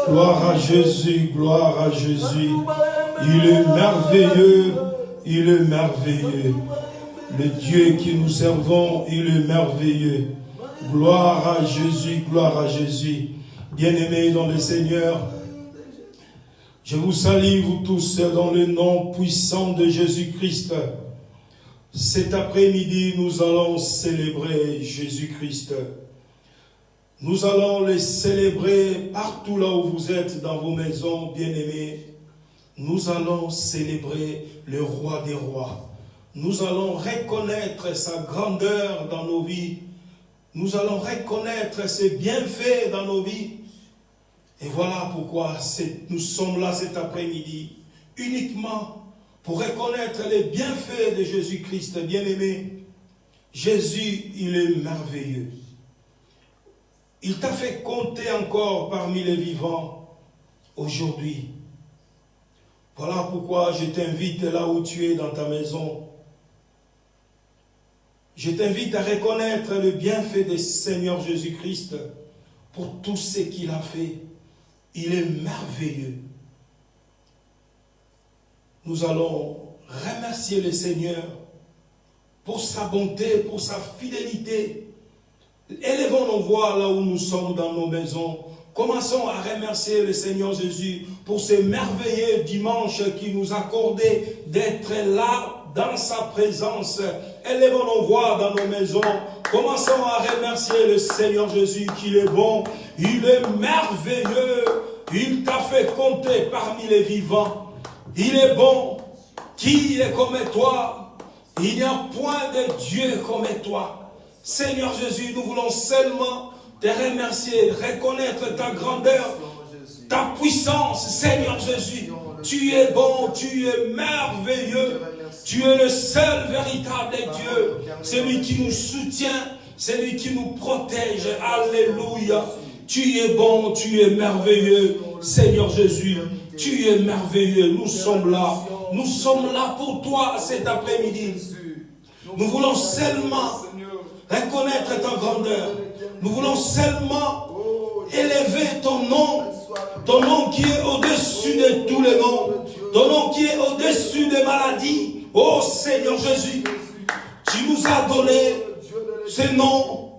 Gloire à Jésus, gloire à Jésus. Il est merveilleux, il est merveilleux. Le Dieu qui nous servons, il est merveilleux. Gloire à Jésus, gloire à Jésus. Bien-aimés dans le Seigneur, je vous salue, vous tous, dans le nom puissant de Jésus-Christ. Cet après-midi, nous allons célébrer Jésus-Christ. Nous allons le célébrer partout là où vous êtes, dans vos maisons, bien-aimés. Nous allons célébrer le roi des rois. Nous allons reconnaître sa grandeur dans nos vies. Nous allons reconnaître ses bienfaits dans nos vies. Et voilà pourquoi nous sommes là cet après-midi, uniquement pour reconnaître les bienfaits de Jésus-Christ. Bien-aimé, Jésus, il est merveilleux. Il t'a fait compter encore parmi les vivants aujourd'hui. Voilà pourquoi je t'invite là où tu es dans ta maison. Je t'invite à reconnaître le bienfait du Seigneur Jésus-Christ pour tout ce qu'il a fait. Il est merveilleux. Nous allons remercier le Seigneur pour sa bonté, pour sa fidélité. Élevons nos voix là où nous sommes dans nos maisons. Commençons à remercier le Seigneur Jésus pour ce merveilleux dimanche qu'il nous a accordé d'être là dans sa présence. Élevons nos voix dans nos maisons. Commençons à remercier le Seigneur Jésus qu'il est bon. Il est merveilleux. Il t'a fait compter parmi les vivants. Il est bon. Qui est comme toi? Il n'y a point de Dieu comme toi. Seigneur Jésus, nous voulons seulement te remercier, reconnaître ta grandeur, ta puissance. Seigneur Jésus, tu es bon, tu es merveilleux. Tu es le seul véritable Dieu, celui qui nous soutient, celui qui nous protège. Alléluia. Tu es bon, tu es merveilleux. Seigneur Jésus, tu es merveilleux. Nous sommes là. Nous sommes là pour toi cet après-midi. Nous voulons seulement reconnaître ta grandeur. Nous voulons seulement élever ton nom qui est au-dessus de tous les noms, ton nom qui est au-dessus des maladies. Oh Seigneur Jésus, tu nous as donné ce nom,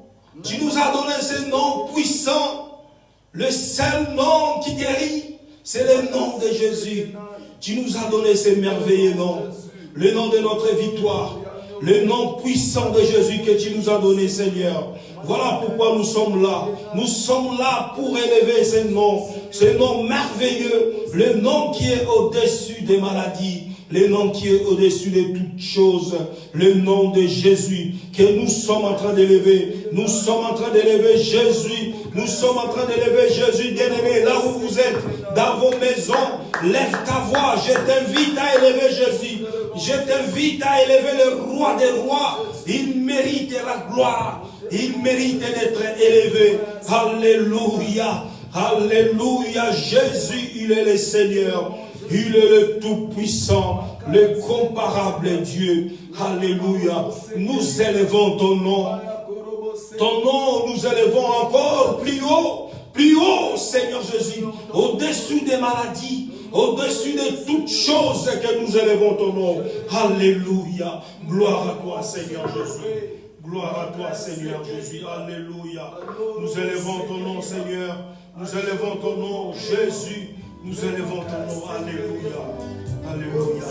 tu nous as donné ce nom puissant, le seul nom qui guérit, c'est le nom de Jésus. Tu nous as donné ce merveilleux nom, le nom de notre victoire, le nom puissant de Jésus que tu nous as donné, Seigneur. Voilà pourquoi nous sommes là. Nous sommes là pour élever ce nom merveilleux, le nom qui est au-dessus des maladies, le nom qui est au-dessus de toutes choses, le nom de Jésus que nous sommes en train d'élever. Nous sommes en train d'élever Jésus. Nous sommes en train d'élever Jésus, bien-aimé. Là où vous êtes, dans vos maisons, lève ta voix. Je t'invite à élever Jésus. Je t'invite à élever le roi des rois. Il mérite la gloire. Il mérite d'être élevé. Alléluia. Alléluia. Jésus, il est le Seigneur. Il est le Tout-Puissant, le comparable Dieu. Alléluia. Nous élevons ton nom. Ton nom, nous élevons encore plus haut, Seigneur Jésus, au-dessus des maladies, au-dessus de toutes choses que nous élevons ton nom. Alléluia. Gloire à toi, Seigneur Jésus. Gloire à toi, Seigneur Jésus. Alléluia. Nous élevons ton nom, Seigneur. Nous élevons ton nom, Jésus. Nous élevons ton nom. Alléluia. Alléluia.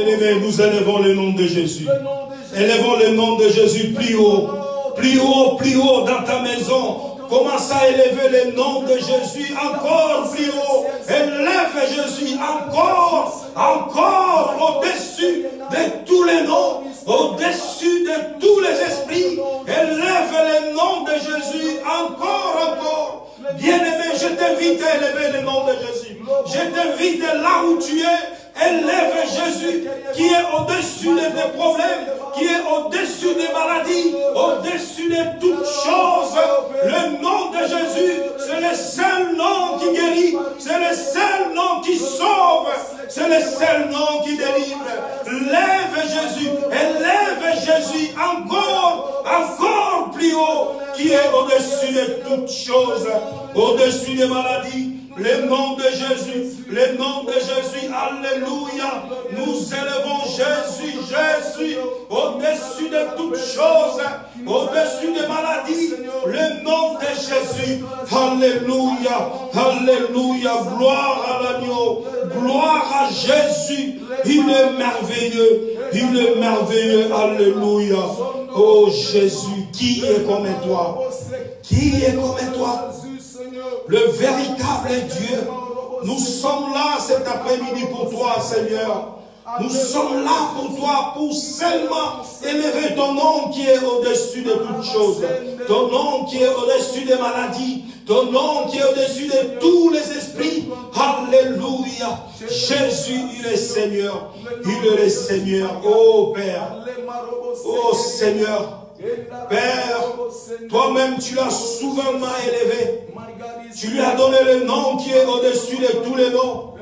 Bien-aimés, nous élevons le nom de Jésus. Élevons le nom de Jésus plus haut. Plus haut, plus haut dans ta maison. Commence à élever le nom de Jésus encore plus haut. Élève Jésus encore, encore au-dessus de tous les noms, au-dessus de tous les esprits. Élève le nom de Jésus encore, encore. Bien-aimé, je t'invite à élever le nom de Jésus. Je t'invite là où tu es, élève Jésus qui est au-dessus de tes problèmes, qui est au-dessus des maladies, au-dessus de toutes choses. Le nom de Jésus, c'est le seul nom qui guérit, c'est le seul nom qui sauve, c'est le seul nom qui délivre. Lève Jésus, élève Jésus encore, encore plus haut, qui est au-dessus de toutes choses, au-dessus des maladies. Le nom de Jésus, le nom de Jésus, alléluia. Nous élevons Jésus, Jésus, au-dessus de toutes choses, au-dessus des maladies. Le nom de Jésus, alléluia, alléluia. Gloire à l'agneau, gloire à Jésus. Il est merveilleux, il est merveilleux, alléluia. Oh Jésus, qui est comme toi? Qui est comme toi? Le véritable Dieu. Nous sommes là cet après-midi pour toi, Seigneur. Nous sommes là pour toi, pour seulement élever ton nom qui est au-dessus de toutes choses. Ton nom qui est au-dessus des maladies. Ton nom qui est au-dessus de tous les esprits. Alléluia. Jésus, il est Seigneur. Il est le Seigneur. Oh Père. Oh Seigneur. Père, toi-même tu l'as souverainement élevé. Tu lui as donné le nom qui est au-dessus de tous les noms.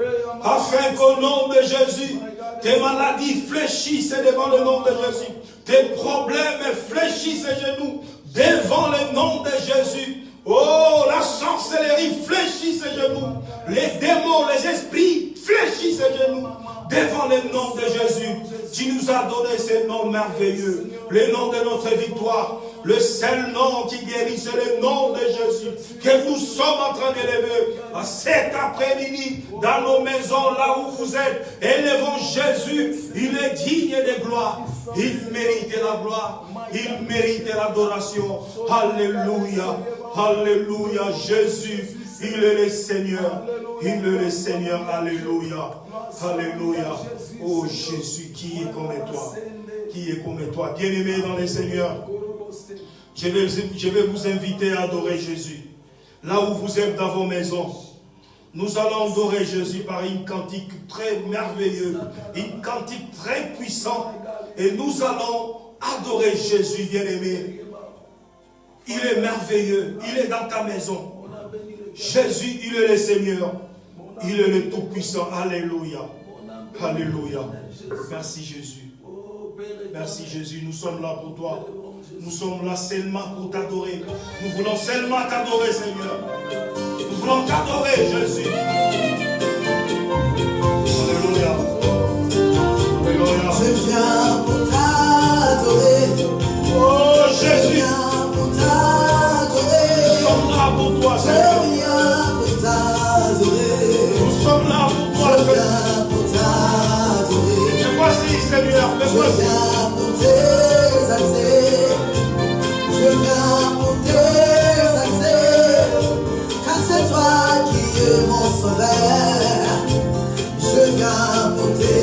Afin qu'au nom de Jésus, tes maladies fléchissent devant le nom de Jésus. Tes problèmes fléchissent ses genoux devant le nom de Jésus. Oh, la sorcellerie fléchit ses genoux. Les démons, les esprits fléchissent ses genoux devant le nom de Jésus. Tu nous as donné ce nom merveilleux, le nom de notre victoire. Le seul nom qui guérit, c'est le nom de Jésus que nous sommes en train d'élever cet après-midi dans nos maisons, là où vous êtes. Élevons Jésus, il est digne de gloire. Il mérite la gloire, il mérite l'adoration. Alléluia, alléluia. Jésus, il est le Seigneur, il est le Seigneur. Alléluia, alléluia. Oh Jésus, qui est comme toi? Qui est comme toi? Bien-aimé dans le Seigneur, je vais vous inviter à adorer Jésus. Là où vous êtes dans vos maisons, nous allons adorer Jésus par une cantique très merveilleuse, une cantique très puissante. Et nous allons adorer Jésus, bien-aimé. Il est merveilleux, il est dans ta maison. Jésus, il est le Seigneur. Il est le Tout-Puissant. Alléluia. Alléluia. Merci Jésus. Merci Jésus. Nous sommes là pour toi. Nous sommes là seulement pour t'adorer. Nous voulons seulement t'adorer, Seigneur. Nous voulons t'adorer, Jésus. Alléluia. Alléluia. Je viens pour t'adorer. Oh Jésus. Je viens pour t'adorer. Nous sommes là pour toi, Seigneur. Je viens pour t'adorer. Nous sommes là pour toi, Je Seigneur. viens pour t'adorer. Me voici, Seigneur. Me Je voici. viens pour t'exalter. Je viens pour t'exalter. Car c'est toi qui es mon sauveur. Je viens pour t'exalter.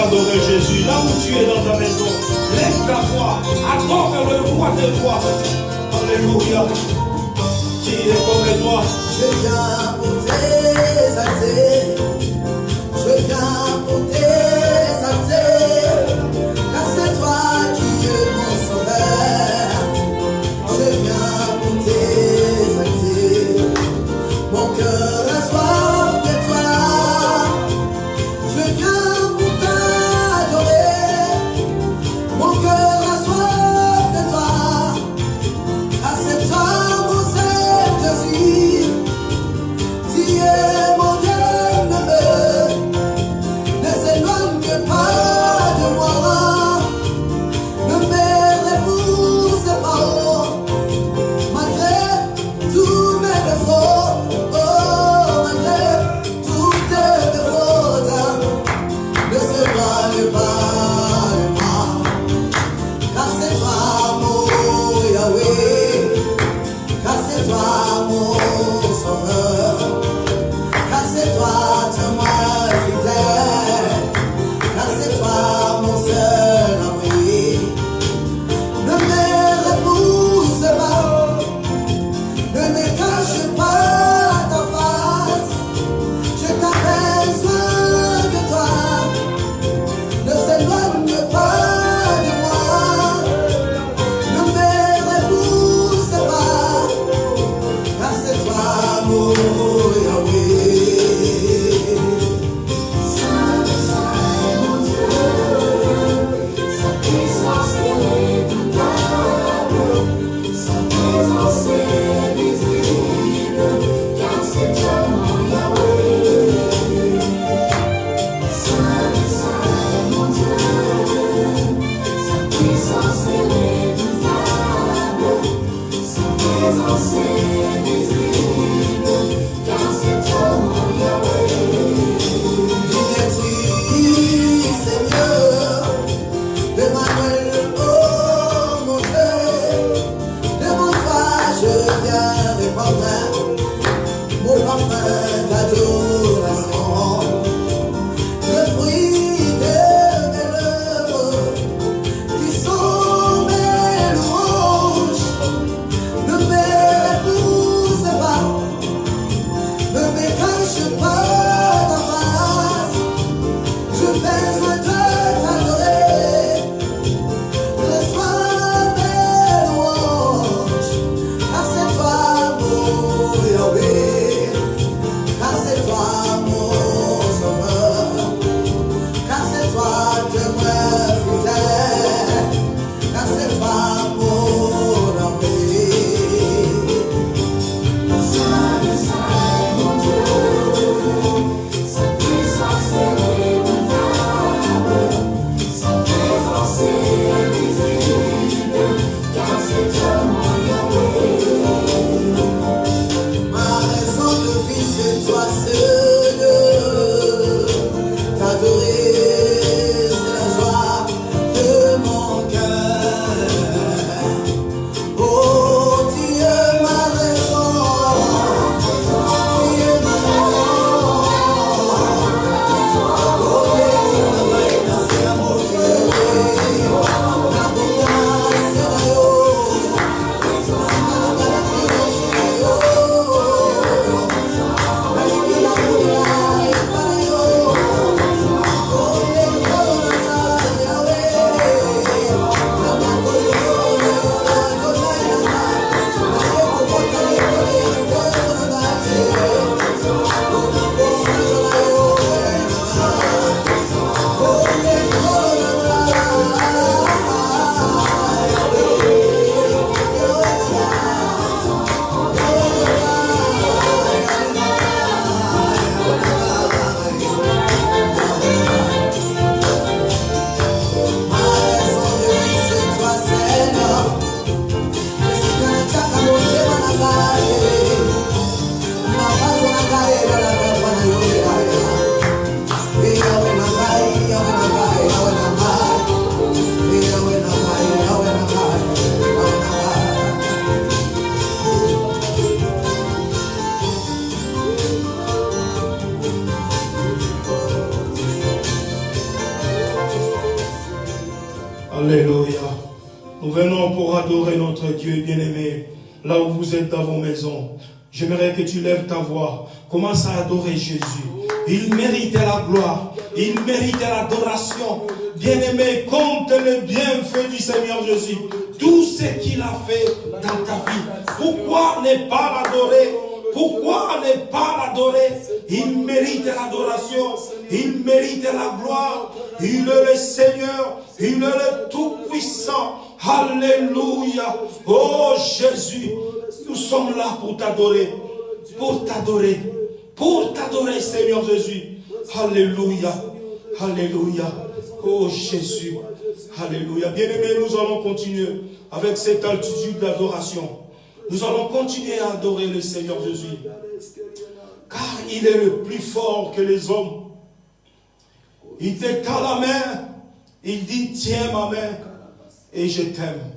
Adorer Jésus, là où tu es dans ta maison, lève ta voix, adore le roi des rois. Alléluia. Qui est comme toi? Je viens pour t'exalter. Je viens pour t'exalter. Car c'est toi qui es mon sauveur. Je viens pour t'exalter. Mon cœur a soif de toi. Je viens Emmanuel, oh mon Dieu, devant toi je viens répandre mon parfum d'adoration, le fruit de mes lèvres, qui sont mes louanges, ne m'épouse pas, ne me cache pas ta face, je besoin de t'adorer, reçois mes louanges, car c'est toi mon Yahweh, car c'est toi mon sauveur, car c'est toi demeure fidèle, car c'est toi mon Yahweh. Ma raison de vie, c'est toi seul. T'adorer, c'est la joie de mon cœur. Oh, tu es ma raison. Tu es ma raison. Oh, c'est l'amour qui est la bonne, c'est la Alléluia. Nous venons pour adorer notre Dieu bien-aimé, là où vous êtes dans vos maisons. J'aimerais que tu lèves ta voix. Commence à adorer Jésus. Il méritait la gloire. Il méritait l'adoration. Bien-aimé, compte les bienfaits du Seigneur Jésus. Tout ce qu'il a fait dans ta vie. Pourquoi ne pas l'adorer? Pourquoi ne pas l'adorer? Il mérite l'adoration. Il mérite la gloire. Il est le Seigneur. Il est le Tout-Puissant. Alléluia. Oh Jésus, nous sommes là pour t'adorer. Pour t'adorer. Pour t'adorer, Seigneur Jésus. Alléluia. Alléluia. Oh Jésus. Alléluia. Bien-aimés, nous allons continuer avec cette altitude d'adoration. Nous allons continuer à adorer le Seigneur Jésus. Car il est le plus fort que les hommes. Il te tend la main. Il dit, tiens ma main et je t'aime.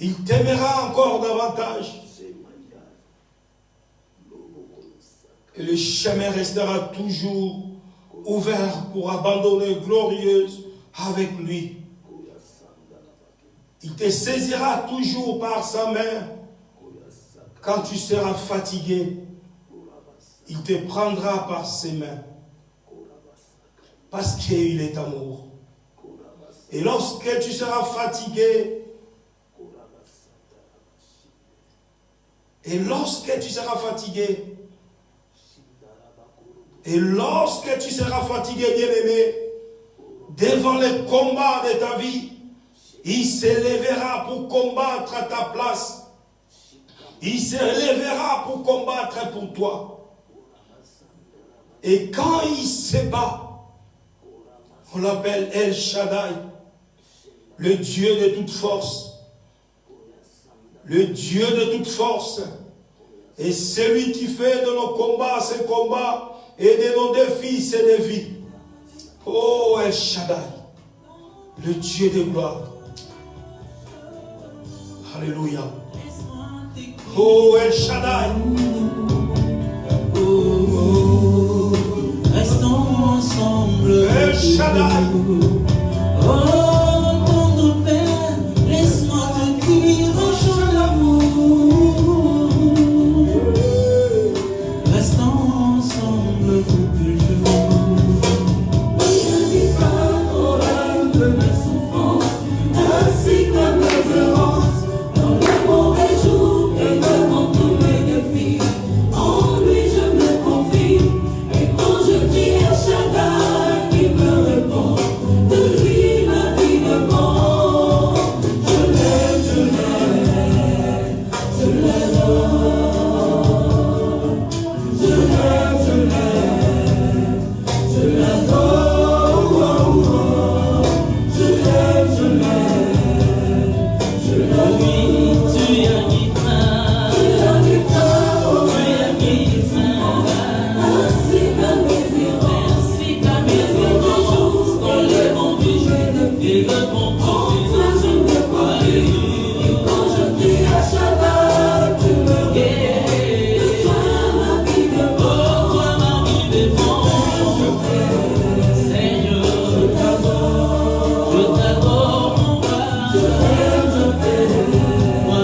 Il t'aimera encore davantage. Et le chemin restera toujours ouvert pour abandonner glorieuse avec lui. Il te saisira toujours par sa main. Quand tu seras fatigué, il te prendra par ses mains. Parce qu'il est amour. Et lorsque tu seras fatigué, bien-aimé, devant les combats de ta vie, il s'élèvera pour combattre à ta place. Il s'élèvera pour combattre pour toi. Et quand il se bat, on l'appelle El Shaddai, le Dieu de toute force. Le Dieu de toute force. Et celui qui fait de nos combats ses combats et de nos défis ses défis. Oh El Shaddai. le Dieu de gloire. Alléluia. Oh El Shaddai. Restons ensemble. El Shaddai. Oh, tendre Père, laisse-moi te dire un chant d'amour. Restons ensemble pour plus jour. Je dis pas au rêve de mes souffrances, ainsi que mes errances, dans les mauvais jours et devant tous mes défis. En lui je me confie, et quand je crie El Shaddai, il me répond. De lui ma vie dépend. Je l'aime, je l'aime, je l'adore. Je l'aime, je l'aime, je l'adore. Je l'aime, je l'aime, je l'adore. Oui, tu as mis fin. Tu as mis fin au Tu as mis fin. ainsi qu'à mes erreurs. Ainsi qu'à mes errances, dans les mauvais jours et devant tous En tes toi je me confie, et quand je crie El Shaddai, tu me réponds. De toi ma vie dépend. toi ma vie dépend. Seigneur, je t'adore mon roi. Je t'aime, je t'aime. Moi,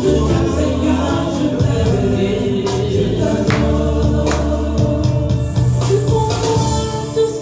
Je t'aime, Seigneur, je t'aime. Je t'adore. Tu comprends tout ce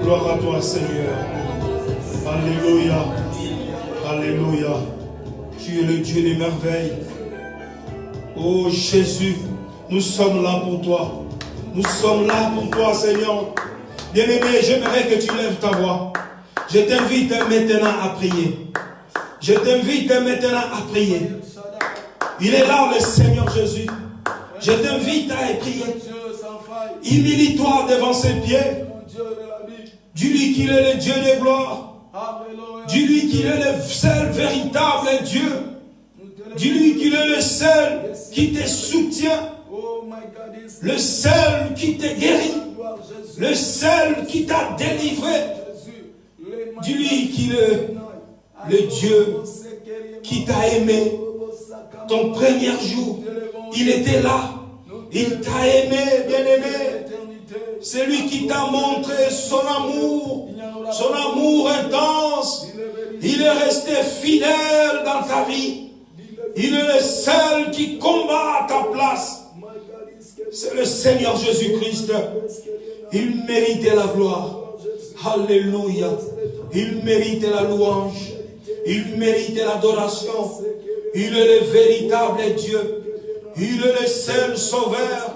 Gloire à toi, Seigneur. Alléluia. Alléluia. Tu es le Dieu des merveilles. Oh Jésus, nous sommes là pour toi. Nous sommes là pour toi, Seigneur. Bien-aimé, j'aimerais que tu lèves ta voix. Je t'invite maintenant à prier. Je t'invite maintenant à prier. Il est là, le Seigneur Jésus. Je t'invite à prier. Humilie-toi devant ses pieds. Dis-lui qu'il est le Dieu de gloire. Dis-lui qu'il est le seul véritable Dieu. Dis-lui qu'il est le seul qui te soutient. Le seul qui te guérit. Le seul qui t'a délivré. Dis-lui qu'il est le Dieu qui t'a aimé. Ton premier jour, il était là. Il t'a aimé, bien-aimé. C'est lui qui t'a montré son amour intense. Il est resté fidèle dans ta vie. Il est le seul qui combat à ta place. C'est le Seigneur Jésus-Christ. Il méritait la gloire. Alléluia. Il méritait la louange. Il méritait l'adoration. Il est le véritable Dieu. Il est le seul sauveur.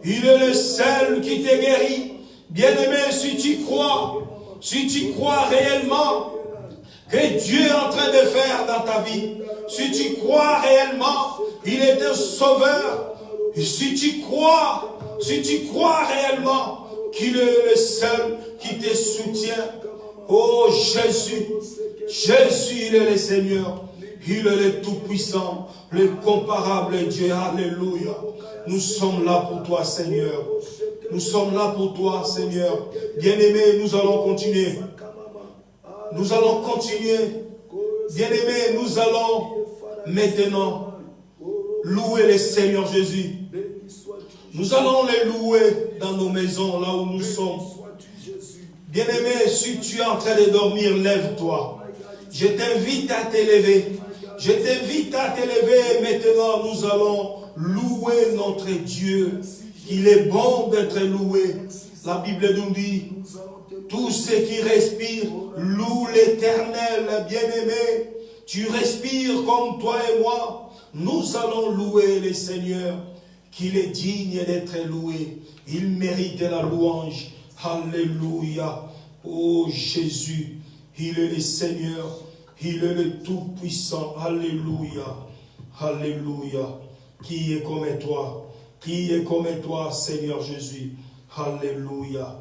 Il est le seul qui te guérit. Bien-aimé, si tu crois réellement que Dieu est en train de faire dans ta vie, si tu crois réellement qu'il est un sauveur, si tu crois réellement qu'il est le seul qui te soutient, oh Jésus, il est le Seigneur, il est le Tout-Puissant, le comparable Dieu, alléluia. Nous sommes là pour toi, Seigneur. Nous sommes là pour toi, Seigneur. Bien-aimés, nous allons continuer. Nous allons continuer. Bien-aimés, nous allons maintenant louer le Seigneur Jésus. Nous allons les louer dans nos maisons, là où nous sommes. Bien-aimé, si tu es en train de dormir, lève-toi. Je t'invite à t'élever. Je t'invite à t'élever. Maintenant, nous allons louer notre Dieu. Il est bon d'être loué. La Bible nous dit, tous ceux qui respirent louent l'Éternel, bien-aimé. Tu respires comme toi et moi. Nous allons louer le Seigneur, qu'il est digne d'être loué. Il mérite la louange. Alléluia. Oh Jésus, il est le Seigneur. Il est le Tout-Puissant. Alléluia. Alléluia. Qui est comme toi? Qui est comme toi, Seigneur Jésus? Alléluia.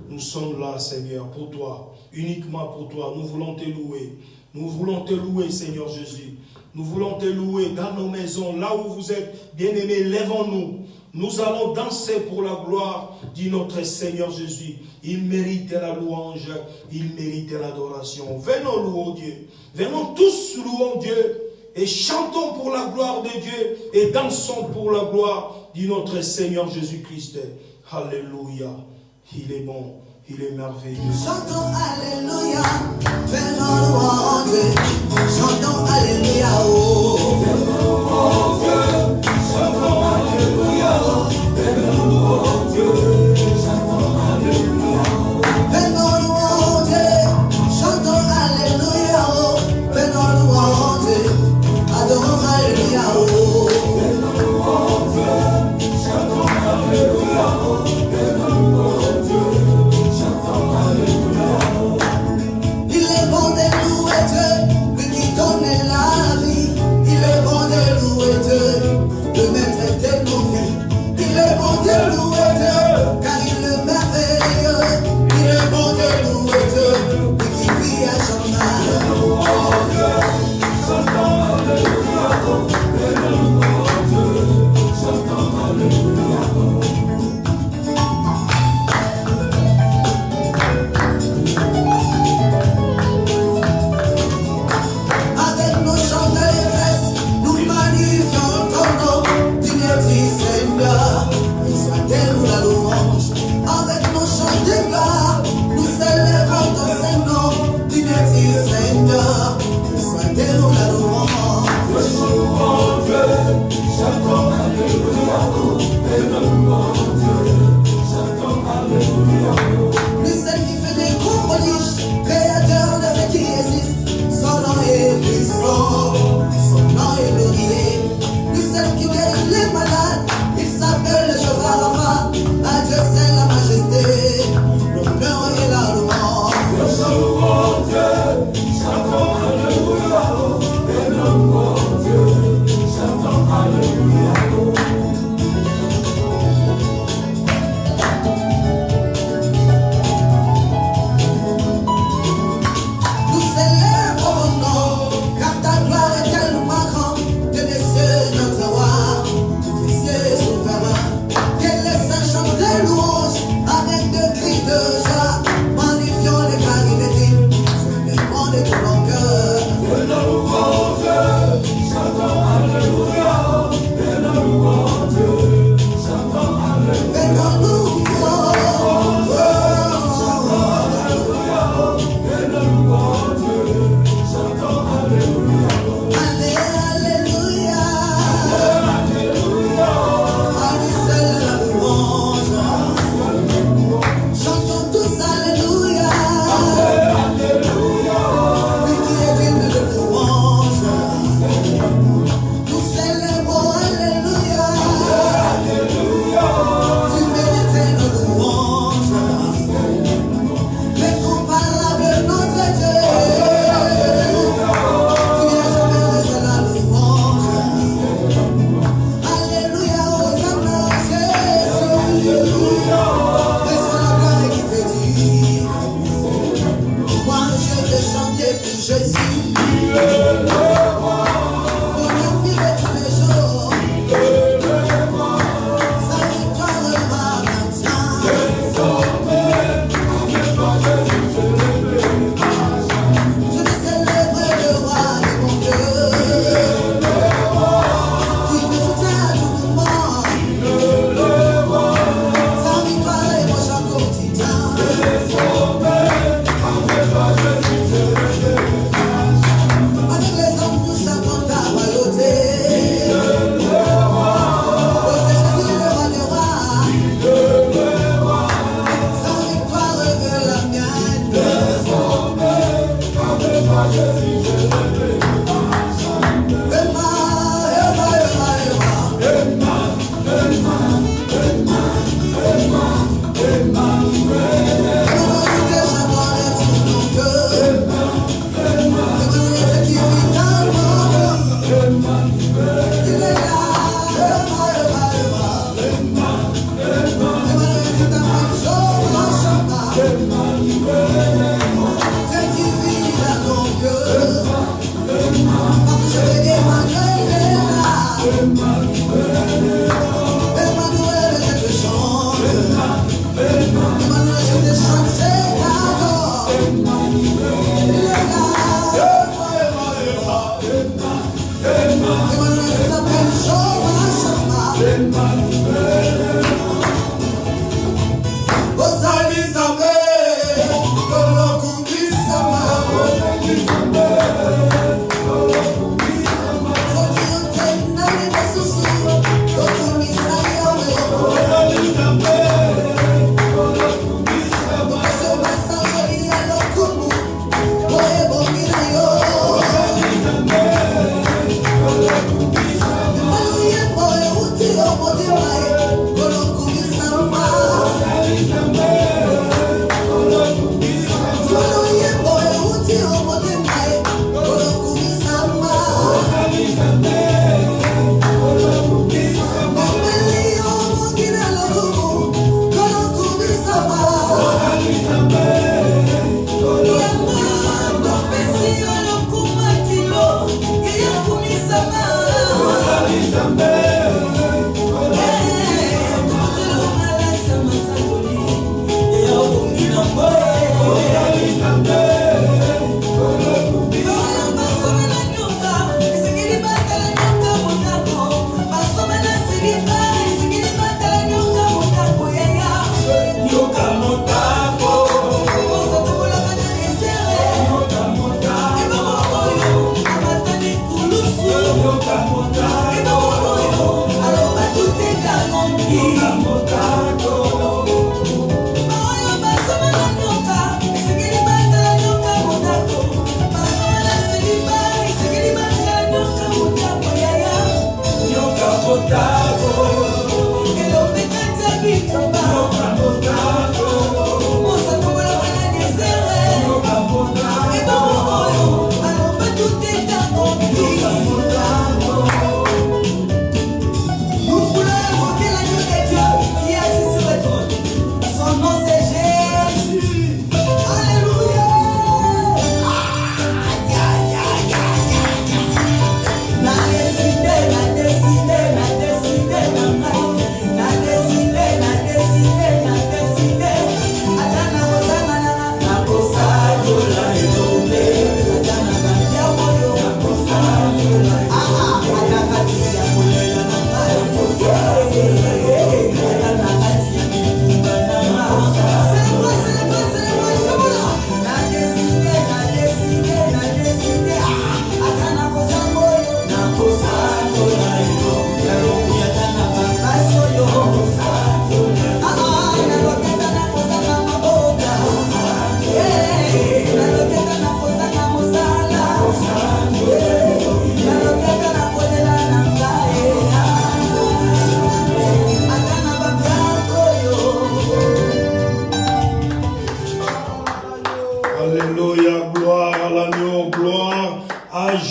Nous sommes là, Seigneur, pour toi. Uniquement pour toi. Nous voulons te louer. Nous voulons te louer, Seigneur Jésus. Nous voulons te louer dans nos maisons, là où vous êtes. Bien-aimés, lèvons-nous. Nous allons danser pour la gloire de notre Seigneur Jésus. Il mérite la louange, il mérite l'adoration. Venons louer Dieu. Venons tous louer Dieu et chantons pour la gloire de Dieu et dansons pour la gloire de notre Seigneur Jésus-Christ. Alléluia. Il est bon, il est merveilleux. Chantons Alléluia, faisons louange. Chantons Alléluia, oh. Faisons louange, chantons Alléluia, faisons louange, chantons Alléluia. Faisons louange, chantons Alléluia, oh. Faisons louange, adorons Alléluia, oh. Faisons louange, chantons Alléluia, oh. Faisons louange, chantons Alléluia. Il est bon de louer Dieu, lui qui donne la vie.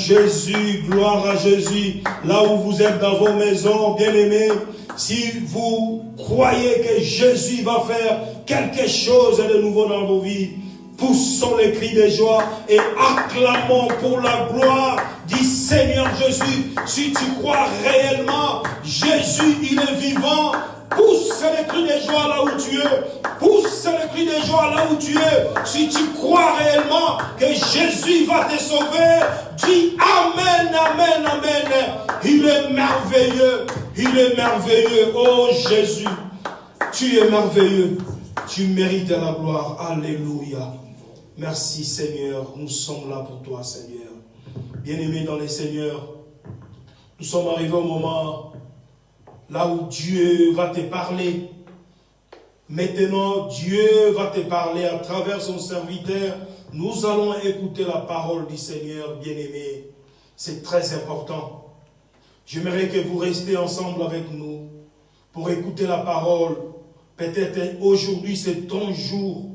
Jésus, gloire à Jésus. Là où vous êtes dans vos maisons, bien-aimés, si vous croyez que Jésus va faire quelque chose de nouveau dans vos vies, poussons les cris de joie et acclamons pour la gloire du Seigneur Jésus. Si tu crois réellement, Jésus, il est vivant. Pousse les cris de joie là où tu es. Pousse les cris de joie là où tu es. Si tu crois réellement que Jésus va te sauver, dis Amen, Amen, Amen. Il est merveilleux. Il est merveilleux. Oh Jésus, tu es merveilleux. Tu mérites la gloire. Alléluia. Merci Seigneur. Nous sommes là pour toi Seigneur. Bien-aimés dans les Seigneurs, nous sommes arrivés au moment là où Dieu va te parler. Maintenant, Dieu va te parler à travers son serviteur. Nous allons écouter la parole du Seigneur, bien-aimé. C'est très important. J'aimerais que vous restiez ensemble avec nous pour écouter la parole. Peut-être aujourd'hui, c'est ton jour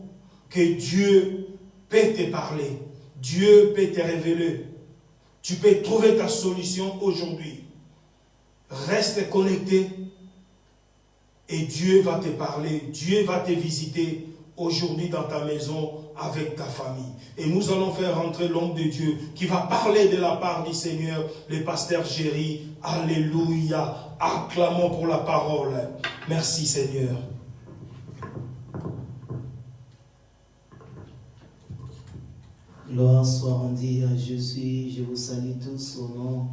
que Dieu peut te parler. Dieu peut te révéler. Tu peux trouver ta solution aujourd'hui. Reste connecté et Dieu va te parler, Dieu va te visiter aujourd'hui dans ta maison avec ta famille. Et nous allons faire rentrer l'homme de Dieu qui va parler de la part du Seigneur, le pasteur Géry. Alléluia. Acclamons pour la parole. Merci Seigneur. Gloire soit rendue à Jésus. Je vous salue tous au nom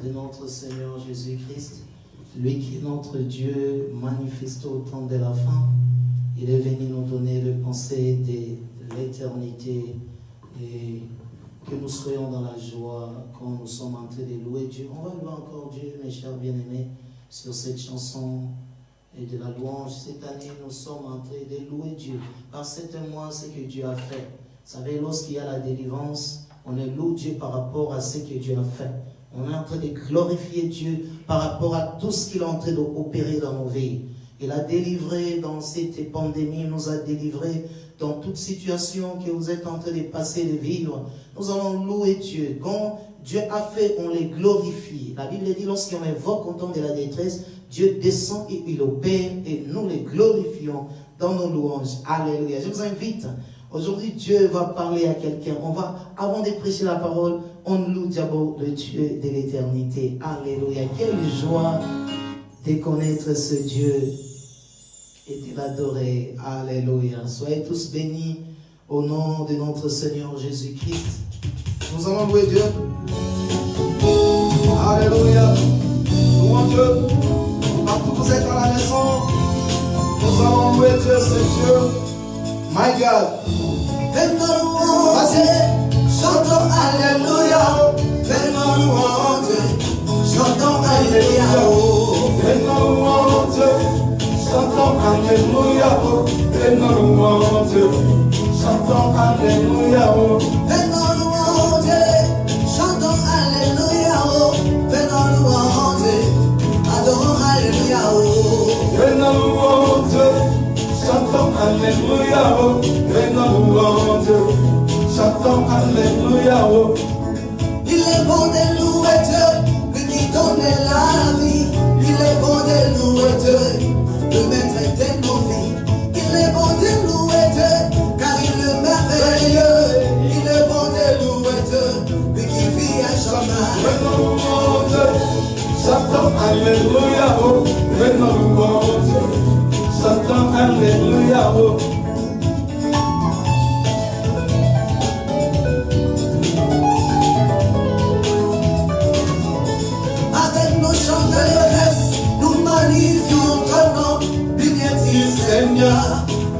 de notre Seigneur Jésus-Christ, lui qui est notre Dieu manifesté au temps de la fin. Il est venu nous donner le pensée de l'éternité et que nous soyons dans la joie quand nous sommes en train de louer Dieu. On va louer encore Dieu, mes chers bien-aimés, sur cette chanson et de la louange. Cette année, nous sommes en train de louer Dieu. Par 7 mois, ce que Dieu a fait. Vous savez, lorsqu'il y a la délivrance, on loue Dieu par rapport à ce que Dieu a fait. On est en train de glorifier Dieu par rapport à tout ce qu'il est en train d'opérer dans nos vies. Il a délivré dans cette pandémie, il nous a délivrés dans toute situation que vous êtes en train de passer, de vivre. Nous allons louer Dieu. Quand Dieu a fait, on les glorifie. La Bible dit, lorsqu'on évoque au temps de la détresse, Dieu descend et il opère et nous les glorifions dans nos louanges. Alléluia. Je vous invite. Aujourd'hui, Dieu va parler à quelqu'un. Avant de prêcher la parole, on loue d'abord le Dieu de l'éternité. Alléluia. Quelle joie de connaître ce Dieu et de l'adorer. Alléluia. Soyez tous bénis au nom de notre Seigneur Jésus-Christ. Nous allons louer Dieu. Alléluia. Louons Dieu. Partout vous êtes à la maison, nous allons louer Dieu, c'est Dieu. My God. Fais-nous louange, chantons Alléluia. Fais-nous louange, chantons Alléluia. Fais-nous louange, chantons Alléluia. Fais-nous louange, chantons Alléluia. Fais-nous louange, chantons Alléluia. Fais-nous louange, adorons Alléluia. Fais-nous louange, chantons Alléluia. Fais-nous louange, chantons Alléluia. Il est bon de louer Dieu, lui qui donne la vie. Il est bon de louer Dieu, le maître de nos vies. Il est bon de louer Dieu, car il est merveilleux. Il est bon de louer Dieu, lui qui vit à jamais. Fais-nous louange, chantons Alléluia. Fais-nous louange, chantons Alléluia. Avec nos chants d'allégresse, nous magnifions ton nom, l'unité Seigneur.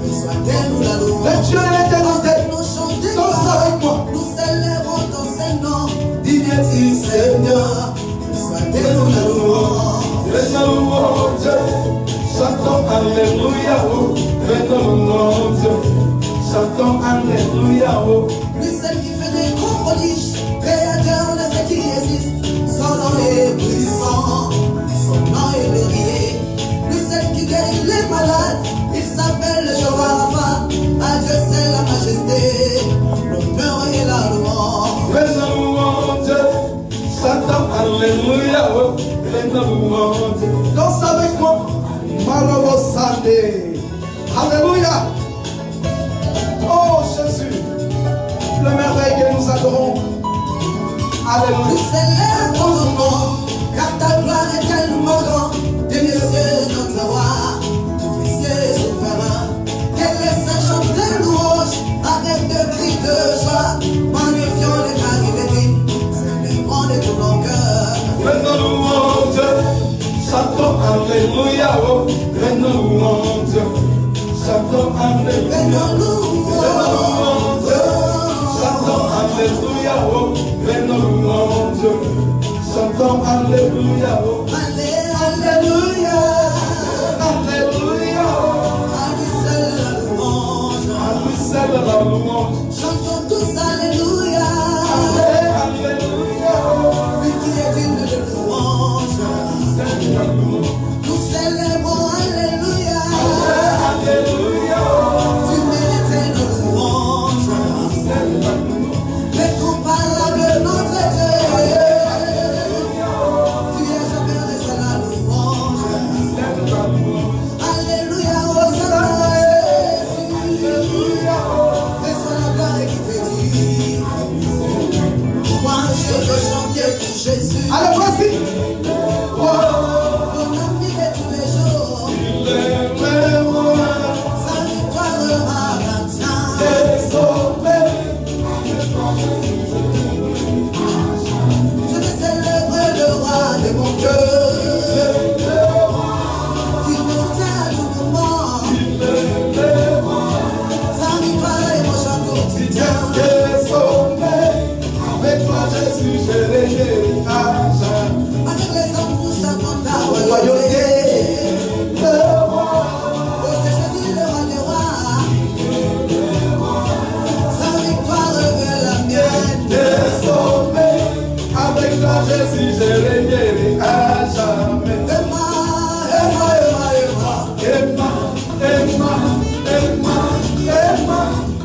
Nous soignons la louange. Le Dieu de l'éternité. Avec nos chants de gloire, nous célébrons ton Saint-Nom, l'unité Seigneur. Nous soignons la louange. Fais-nous louange, chantons Alléluia. Fais-nous louange, chantons Alléluia. Lui seul qui fait des grands prodiges, créateur de ce qui existe. Son nom est puissant, son nom est glorieux. Lui seul qui guérit les malades, il s'appelle le Jéhovah Rapha. À Dieu c'est la majesté, l'honneur et la louange. Fais-nous louange, Alléluia. Nous célébrons ton nom, car ta gloire est tellement grande. Dieu Dieu notre roi, précieux souverain. Quel est ce chant de louange avec de cris de joie, magnifiant les caries divines, célébrons de tout mon cœur. Fais-nous louange, chantons Alléluia, oh, fais-nous louange, chantons Alléluia. Fais-nous louange, Chantons Alléluia, oh, fais-nous louange, chantons Alléluia, oh. Alléluia, Alléluia, à lui seul la louange. à lui seul la louange. Chantons tous Alléluia, Alléluia, lui qui est digne de louange. c'est la louange. Nous célébrons Alléluia, Alléluia, tu méritais nos louanges. c'est la louange. L'incomparable notre Dieu, tu es jamais resté la louange. C'est la louange. Alléluia, Hosanna, Jésus. Reçois la gloire qui te dit. Moi, je veux chanter pour Jésus. Allez, voici. Mon ami de tous les jours, Il est le roi sa victoire m'appartient. des sommets. Je vais célébrer le roi de mon cœur, qui me tient à tout moment. Sa victoire est mon chant quotidien. Des sommets. Avec toi, Jésus, je l'ai à jamais. Avec les hommes, nous chantons ta Royauté, royauté. le roi. Oh, c'est Jésus le roi des rois. Sa victoire est la mienne. Des sommets. Avec toi, Jésus, je l'ai à jamais. Emma, Emma, Emma, Emma. Emma, Emma, Emma, Emma,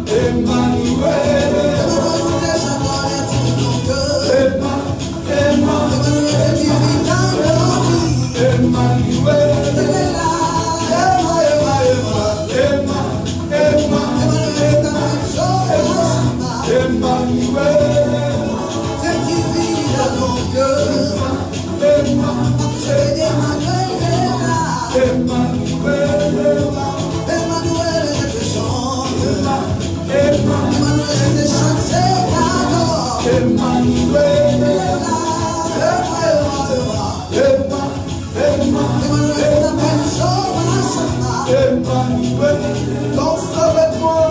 Emmanuel. Nous te chantons et tout mon cœur. Emma, Emma, Emmanuel, tu vis dans nos vies. Emmanuel. Il est là. Emma, Emma, Emma. Emma, Emma, Emmanuel, ta chose, Emmanuel. c'est qui vit dans mon cœur. Emma, Je vais dire Emmanuel est là. Emmanuel. Emmanuel, je te chante. Emma, Emmanuel, je te chante, c'est t'adore. Il Emmanuel. est là. Emma, Emma, Emma, Emmanuel, t'appelle Jehovah Shammah. Emmanuel. Danse avec moi.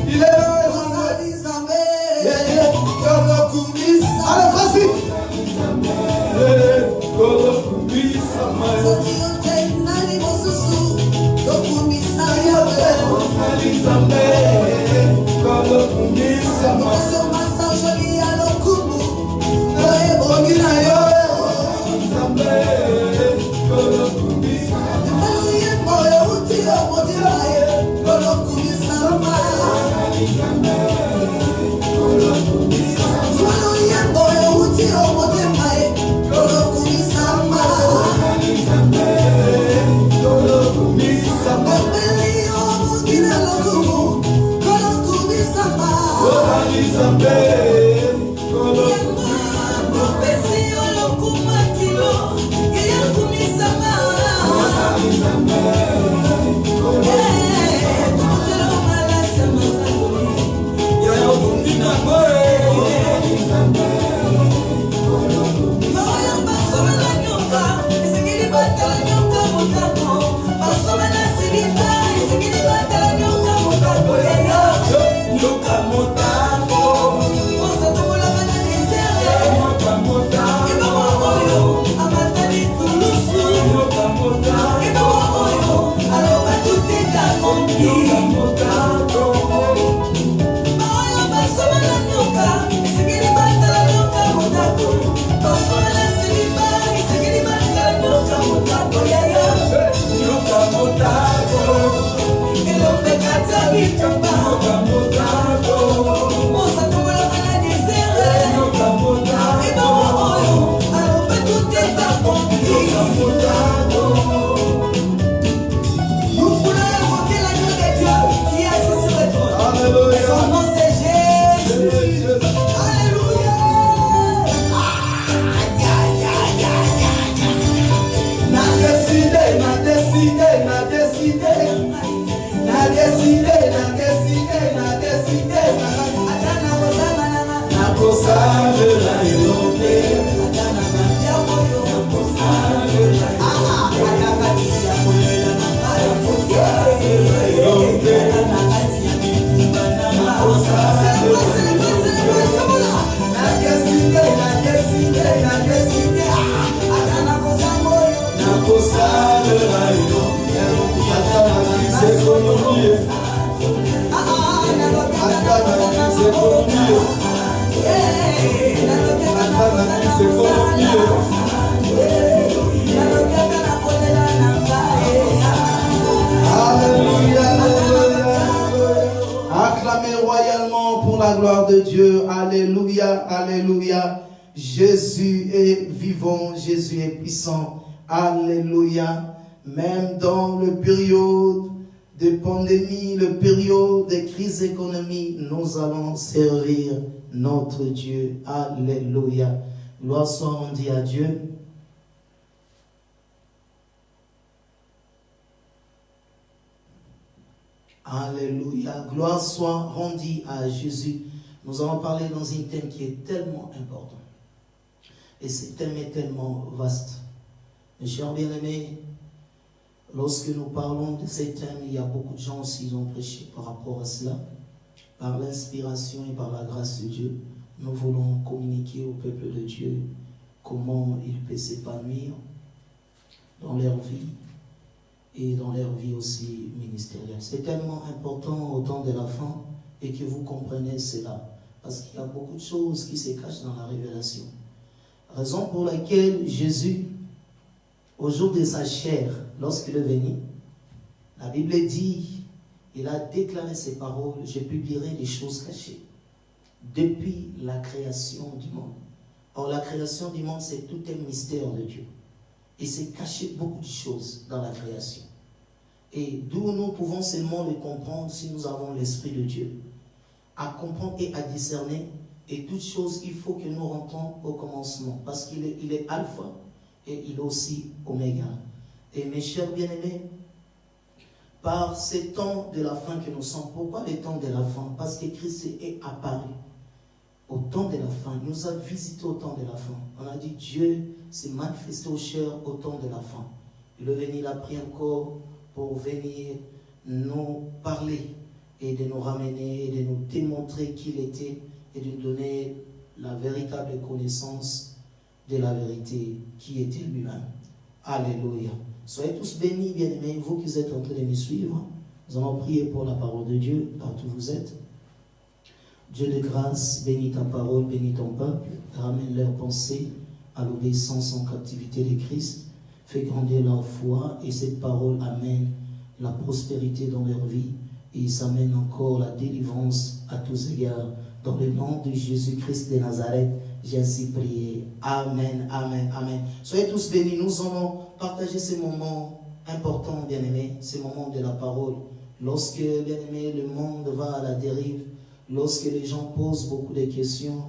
Il est là, Emmanuel. Allez, vas-y. Son nom c'est Jésus. Alléluia. Acclamez royalement pour la gloire de Dieu. Alléluia, alléluia. Jésus est vivant, Jésus est puissant. Alléluia. Même dans le période de pandémie, le période de crise économique, nous allons servir notre Dieu. Alléluia. Gloire soit rendue à Dieu. Alléluia. Gloire soit rendue à Jésus. Nous allons parler dans un thème qui est tellement important. Et ce thème est tellement vaste. Mes chers bien-aimés, lorsque nous parlons de ces thèmes, il y a beaucoup de gens aussi qui ont prêché par rapport à cela. Par l'inspiration et par la grâce de Dieu, nous voulons communiquer au peuple de Dieu comment il peut s'épanouir dans leur vie et dans leur vie aussi ministérielle. C'est tellement important au temps de la fin et que vous comprenez cela, parce qu'il y a beaucoup de choses qui se cachent dans la révélation. Raison pour laquelle Jésus, au jour de sa chair, lorsqu'il est venu, la Bible dit, il a déclaré ces paroles, je publierai les choses cachées depuis la création du monde. Or, la création du monde, c'est tout un mystère de Dieu. Et c'est caché beaucoup de choses dans la création. Et d'où nous pouvons seulement le comprendre si nous avons l'Esprit de Dieu. À comprendre et à discerner. Et toutes choses, il faut que nous rentrons au commencement. Parce qu'il est alpha et il est aussi oméga. Et mes chers bien-aimés, par ces temps de la fin que nous sommes, pourquoi les temps de la fin? Parce que Christ est apparu au temps de la fin. Il nous a visité au temps de la fin. On a dit Dieu s'est manifesté aux chairs au temps de la fin. Il est venu, il a pris encore pour venir nous parler et de nous ramener et de nous démontrer qui il était et de nous donner la véritable connaissance de la vérité qui était lui-même. Alléluia. Soyez tous bénis, bien-aimés, vous qui êtes en train de me suivre. Nous allons prier pour la parole de Dieu, partout où vous êtes. Dieu de grâce, bénis ta parole, bénis ton peuple, ramène leurs pensées à l'obéissance en captivité de Christ, fais grandir leur foi et cette parole amène la prospérité dans leur vie et ça amène encore la délivrance à tous égards. Dans le nom de Jésus-Christ de Nazareth, j'ai ainsi prié. Amen, amen, amen. Soyez tous bénis. Nous allons partager ces moments importants, bien-aimés, ces moments de la parole. Lorsque, bien-aimés, le monde va à la dérive, lorsque les gens posent beaucoup de questions,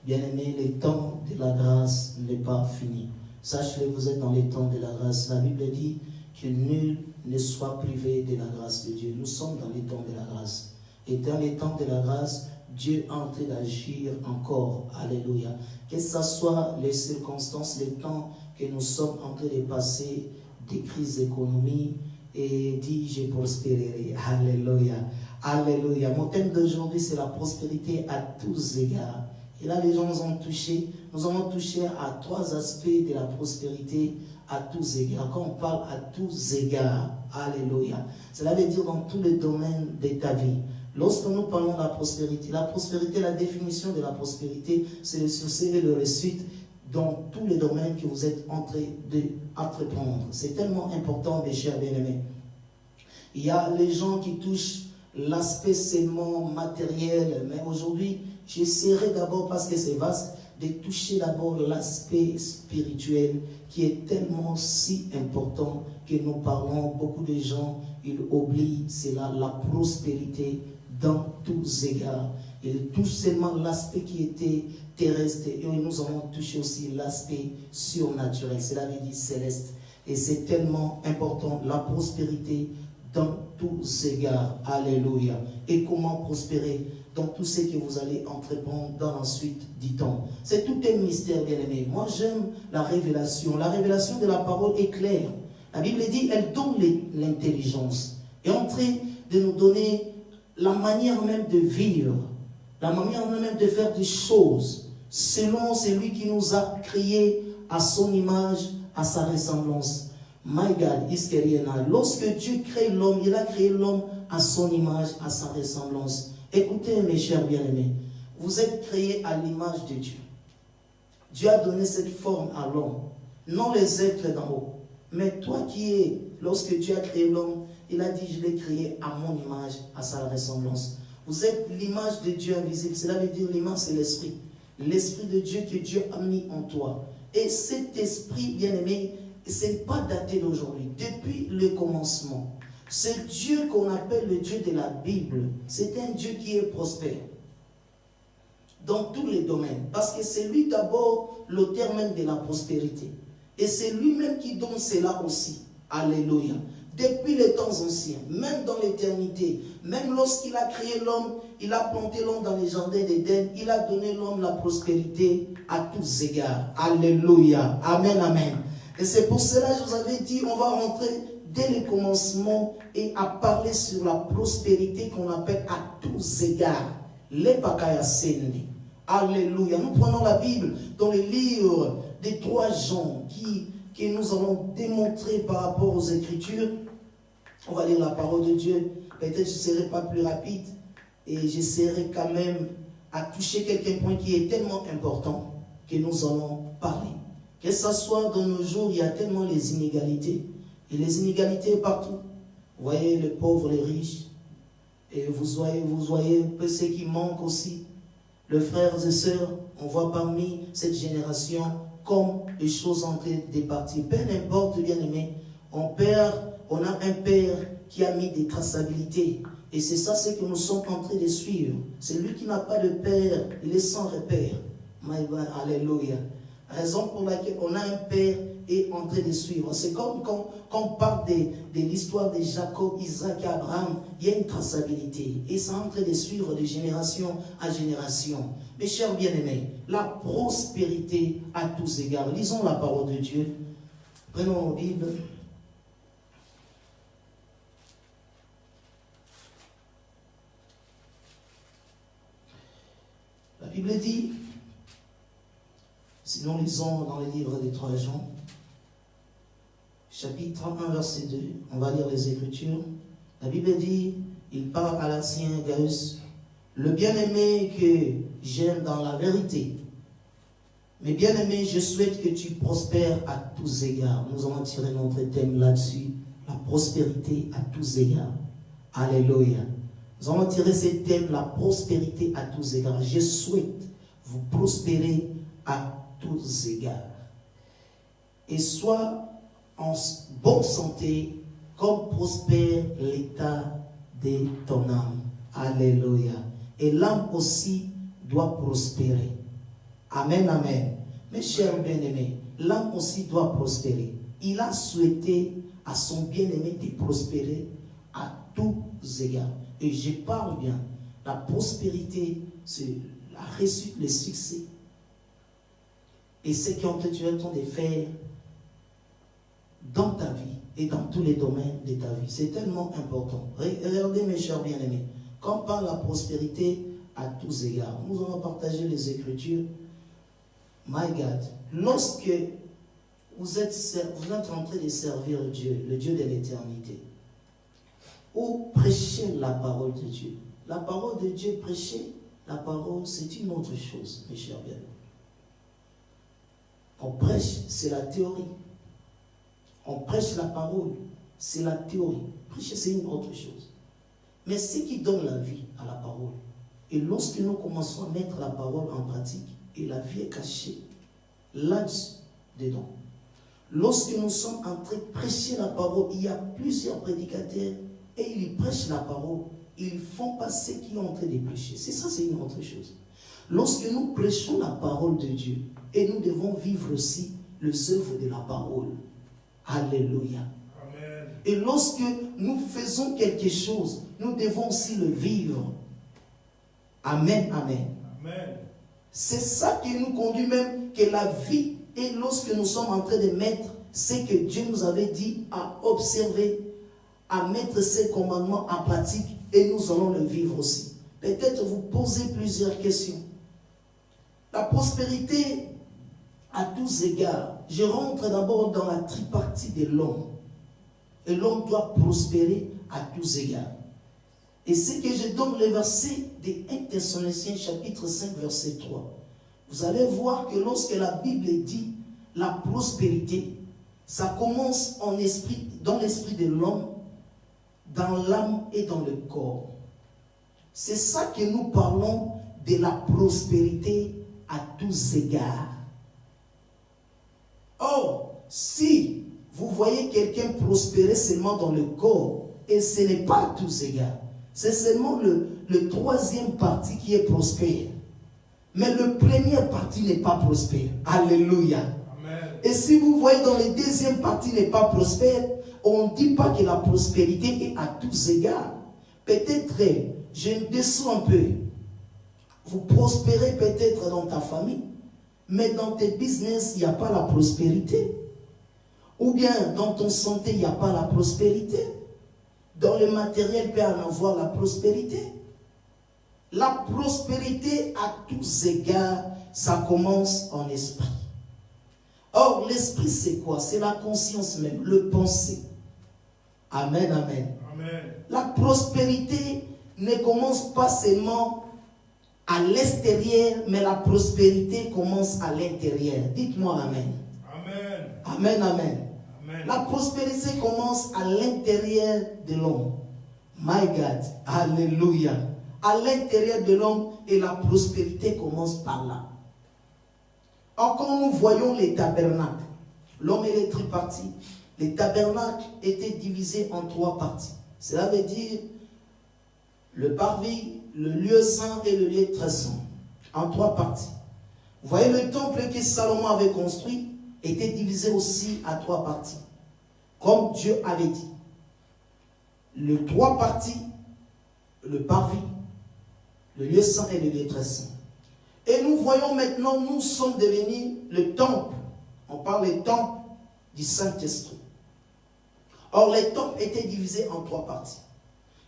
bien-aimés, le temps de la grâce n'est pas fini. Sachez-le, vous êtes dans les temps de la grâce. La Bible dit que nul ne soit privé de la grâce de Dieu. Nous sommes dans les temps de la grâce. Et dans les temps de la grâce, Dieu est en train d'agir encore. Alléluia. Que ce soit les circonstances, les temps que nous sommes en train de passer, des crises économiques, et dit je prospérerai. Alléluia. Alléluia. Mon thème d'aujourd'hui, c'est la prospérité à tous égards. Et là, les gens nous ont touché. Nous avons touché à 3 aspects de la prospérité à tous égards. Quand on parle à tous égards, alléluia, cela veut dire dans tous les domaines de ta vie. Lorsque nous parlons de la prospérité, la définition de la prospérité, c'est le succès et le réussite dans tous les domaines que vous êtes en train d'entreprendre. C'est tellement important, mes chers bien-aimés. Il y a les gens qui touchent l'aspect seulement matériel, mais aujourd'hui, j'essaierai d'abord, parce que c'est vaste, de toucher d'abord l'aspect spirituel qui est tellement si important que nous parlons, beaucoup de gens, ils oublient, c'est la prospérité dans tous égards. Il touche seulement l'aspect qui était terrestre et nous allons toucher aussi l'aspect surnaturel, cela veut dire céleste. Et c'est tellement important, la prospérité dans tous égards. Alléluia. Et comment prospérer dans tout ce que vous allez entreprendre dans la suite du temps. C'est tout un mystère, bien-aimé. Moi, j'aime la révélation. La révélation de la parole est claire. La Bible dit, elle donne l'intelligence. Et en train de nous donner la manière même de vivre, la manière même de faire des choses, selon celui qui nous a créés à son image, à sa ressemblance. My God, Iskeriena. Lorsque Dieu crée l'homme, il a créé l'homme à son image, à sa ressemblance. Écoutez, mes chers bien-aimés, vous êtes créés à l'image de Dieu. Dieu a donné cette forme à l'homme, non les êtres d'en haut. Mais toi qui es, lorsque Dieu a créé l'homme, il a dit, je l'ai créé à mon image, à sa ressemblance. Vous êtes l'image de Dieu invisible. Cela veut dire l'image, c'est l'esprit. L'esprit de Dieu que Dieu a mis en toi. Et cet esprit, bien-aimé, ce n'est pas daté d'aujourd'hui. Depuis le commencement, ce Dieu qu'on appelle le Dieu de la Bible, c'est un Dieu qui est prospère dans tous les domaines. Parce que c'est lui d'abord l'auteur même de la prospérité. Et c'est lui-même qui donne cela aussi. Alléluia. Depuis les temps anciens, même dans l'éternité, même lorsqu'il a créé l'homme, il a planté l'homme dans les jardins d'Éden, il a donné l'homme la prospérité à tous égards. Alléluia. Amen, amen. Et c'est pour cela que je vous avais dit, on va rentrer dès le commencement et à parler sur la prospérité qu'on appelle à tous égards. Les Pakaya Sendi. Alléluia. Nous prenons la Bible dans le livre des 3 Jean que nous allons démontrer par rapport aux Écritures. On va lire la parole de Dieu. Peut-être que je ne serai pas plus rapide et j'essaierai quand même à toucher quelques points qui est tellement important que nous allons parler. Que ce soit dans nos jours, il y a tellement les inégalités. Et les inégalités partout. Vous voyez les pauvres, les riches. Et vous voyez ceux qui manquent aussi. Les frères et sœurs, on voit parmi cette génération comme les choses en train de partir. Peu importe, bien aimé, on a un père qui a mis des traçabilités. Et c'est ça ce que nous sommes en train de suivre. Celui qui n'a pas de père, il est sans repère. Alléluia. Raison pour laquelle on a un père et en train de suivre. C'est comme quand on parle de l'histoire de Jacob, Isaac et Abraham, il y a une traçabilité. Et c'est en train de suivre de génération à génération. Mes chers bien-aimés, la prospérité à tous égards. Lisons la parole de Dieu. Prenons nos Bibles. La Bible dit, si nous lisons dans le livre des 3 Jean, chapitre 1, verset 2, on va lire les Écritures. La Bible dit, il parle à l'ancien Gaius, le bien-aimé que j'aime dans la vérité. Mais bien-aimé, je souhaite que tu prospères à tous égards. Nous allons tirer notre thème là-dessus, la prospérité à tous égards. Alléluia. Nous allons tirer ce thème, la prospérité à tous égards. Je souhaite vous prospérer à tous égards. Et soit en bonne santé, comme prospère l'état de ton âme. Alléluia. Et l'âme aussi doit prospérer. Amen, amen. Mes chers bien-aimés, l'âme aussi doit prospérer. Il a souhaité à son bien-aimé de prospérer à tous égards. Et je parle bien. La prospérité, c'est la réussite, le succès. Et ce que tu as le temps de faire dans ta vie et dans tous les domaines de ta vie. C'est tellement important. Regardez mes chers bien-aimés. Quand on parle de la prospérité à tous égards, nous allons partager les Écritures. My God, lorsque vous êtes en train de servir Dieu, le Dieu de l'éternité, ou prêcher la parole de Dieu, la parole de Dieu, prêcher la parole, c'est une autre chose, mes chers bien-aimés. On prêche, c'est la théorie. On prêche la parole, c'est la théorie. Prêcher, c'est une autre chose. Mais ce qui donne la vie à la parole, et lorsque nous commençons à mettre la parole en pratique, et la vie est cachée là-dedans. Lorsque nous sommes en train de prêcher la parole, il y a plusieurs prédicateurs, et ils prêchent la parole, ils font passer qui est en train de prêcher. C'est ça, c'est une autre chose. Lorsque nous prêchons la parole de Dieu, et nous devons vivre aussi les œuvres de la parole. Alléluia. Amen. Et lorsque nous faisons quelque chose, nous devons aussi le vivre. Amen, amen. Amen. C'est ça qui nous conduit même que la vie, et lorsque nous sommes en train de mettre ce que Dieu nous avait dit à observer, à mettre ses commandements en pratique, et nous allons le vivre aussi. Peut-être vous posez plusieurs questions. La prospérité, à tous égards, je rentre d'abord dans la tripartie de l'homme. Et l'homme doit prospérer à tous égards. Et c'est que je donne le verset de 1 Thessaloniciens chapitre 5 verset 3. Vous allez voir que lorsque la Bible dit la prospérité, ça commence en esprit, dans l'esprit de l'homme, dans l'âme et dans le corps. C'est ça que nous parlons de la prospérité à tous égards. Or, si vous voyez quelqu'un prospérer seulement dans le corps, et ce n'est pas à tous égards, c'est seulement le troisième parti qui est prospère. Mais le premier parti n'est pas prospère. Alléluia. Amen. Et si vous voyez dans le deuxième parti n'est pas prospère, on ne dit pas que la prospérité est à tous égards. Peut-être, je descends un peu. Vous prospérez peut-être dans ta famille, mais dans tes business, il n'y a pas la prospérité. Ou bien dans ton santé, il n'y a pas la prospérité. Dans le matériel, peut en avoir la prospérité. La prospérité à tous égards, ça commence en esprit. Or, l'esprit, c'est quoi? C'est la conscience même, le penser. Amen, amen. Amen. La prospérité ne commence pas seulement à l'extérieur, mais la prospérité commence à l'intérieur. Dites-moi amen. Amen. Amen, amen. Amen. La prospérité commence à l'intérieur de l'homme. My God, alléluia. À l'intérieur de l'homme, et la prospérité commence par là. Or, quand nous voyons les tabernacles, l'homme et les triparties, les tabernacles étaient divisés en 3 parties. Cela veut dire le parvis, le lieu saint et le lieu très saint. En 3 parties. Vous voyez, le temple que Salomon avait construit était divisé aussi à 3 parties. Comme Dieu avait dit. Les 3 parties, le parvis, le lieu saint et le lieu très saint. Et nous voyons maintenant, nous sommes devenus le temple. On parle du temple du Saint-Esprit. Or, les temples étaient divisés en 3 parties.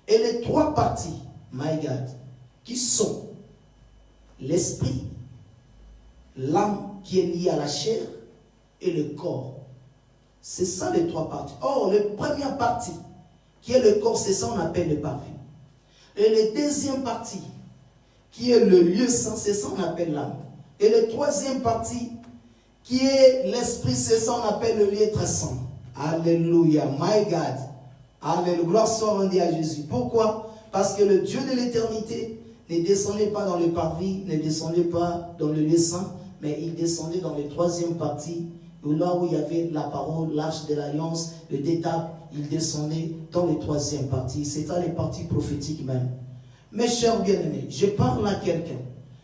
Et les 3 parties, my God, qui sont l'esprit, l'âme qui est liée à la chair et le corps. C'est ça les 3 parties. Or, la première partie, qui est le corps, c'est ça qu'on appelle le parvis. Et la deuxième partie, qui est le lieu saint, c'est ça qu'on appelle l'âme. Et la troisième partie, qui est l'esprit, c'est ça qu'on appelle le lieu très saint. Alléluia, my God. Alléluia, gloire soit rendue à Jésus. Pourquoi? Parce que le Dieu de l'éternité ne descendait pas dans le parvis, ne descendait pas dans le lieu saint, mais il descendait dans la troisième partie, là où il y avait la parole, l'arche de l'alliance, le détail, il descendait dans la troisième partie. C'était les parties prophétiques même. Mes chers bien-aimés, je parle à quelqu'un.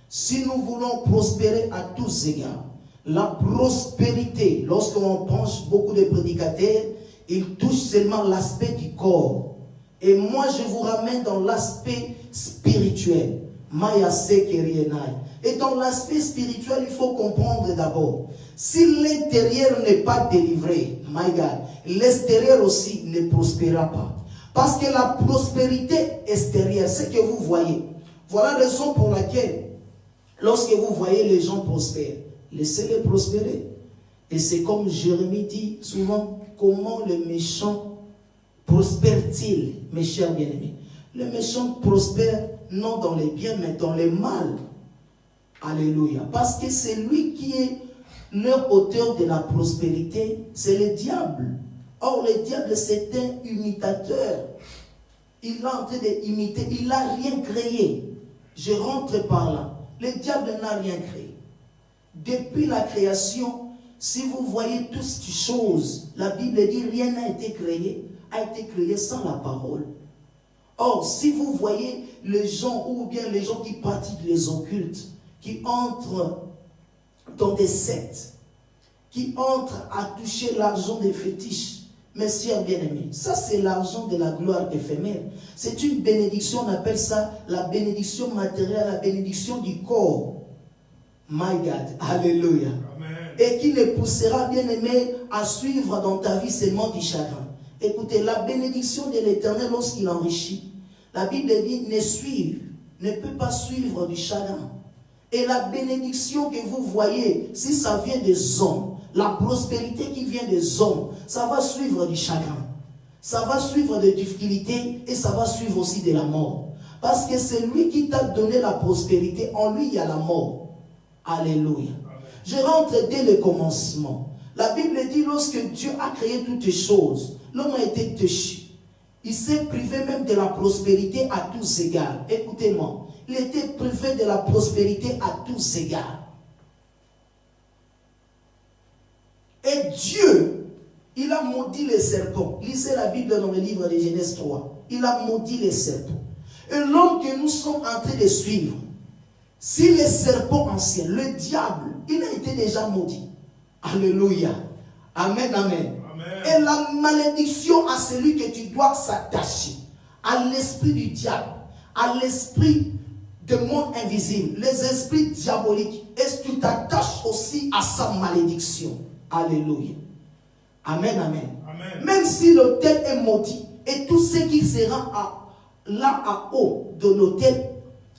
Si nous voulons prospérer à tous égards, la prospérité, lorsqu'on penche beaucoup de prédicateurs, ils touchent seulement l'aspect du corps. Et moi, je vous ramène dans l'aspect spirituel. Et dans l'aspect spirituel, il faut comprendre d'abord, si l'intérieur n'est pas délivré, my God, l'extérieur aussi ne prospérera pas. Parce que la prospérité extérieure, c'est que vous voyez. Voilà la raison pour laquelle, lorsque vous voyez les gens prospères, laissez-les prospérer. Et c'est comme Jérémie dit souvent, comment le méchant prospère-t-il, mes chers bien-aimés? Le méchant prospère non dans les biens, mais dans les mal. Alléluia. Parce que c'est lui qui est leur auteur de la prospérité, c'est le diable. Or, le diable, c'est un imitateur. Il est en train d'imiter, il n'a rien créé. Je rentre par là. Le diable n'a rien créé. Depuis la création, si vous voyez toutes ces choses, la Bible dit rien n'a été créé sans la parole. Or, si vous voyez les gens, ou bien les gens qui pratiquent les occultes, qui entrent dans des sectes, qui entrent à toucher l'argent des fétiches, Mes chers bien-aimés, ça c'est l'argent de la gloire éphémère. C'est une bénédiction, on appelle ça la bénédiction matérielle, la bénédiction du corps. My God, alléluia. Et qui ne poussera, bien-aimé, à suivre dans ta vie seulement du chagrin. Écoutez, la bénédiction de l'Éternel lorsqu'il enrichit, la Bible dit ne peut pas suivre du chagrin. Et la bénédiction que vous voyez, si ça vient des hommes, la prospérité qui vient des hommes, ça va suivre du chagrin. Ça va suivre des difficultés et ça va suivre aussi de la mort. Parce que c'est lui qui t'a donné la prospérité, en lui il y a la mort. Alléluia. Je rentre dès le commencement. La Bible dit lorsque Dieu a créé toutes les choses, l'homme a été touché. Il s'est privé même de la prospérité à tous égards. Écoutez-moi, il était privé de la prospérité à tous égards. Et Dieu, il a maudit les serpents. Lisez la Bible dans le livre de Genèse 3. Il a maudit les serpents. Et l'homme que nous sommes en train de suivre, si les serpents anciens, le diable, il a été déjà maudit. Alléluia. Amen, amen. Et la malédiction à celui que tu dois s'attacher, à l'esprit du diable, à l'esprit du monde invisible, les esprits diaboliques. Et tu t'attaches aussi à sa malédiction. Alléluia. Amen, amen. Amen. Même si l'autel est maudit, et tout ce qui sera là à haut de l'autel,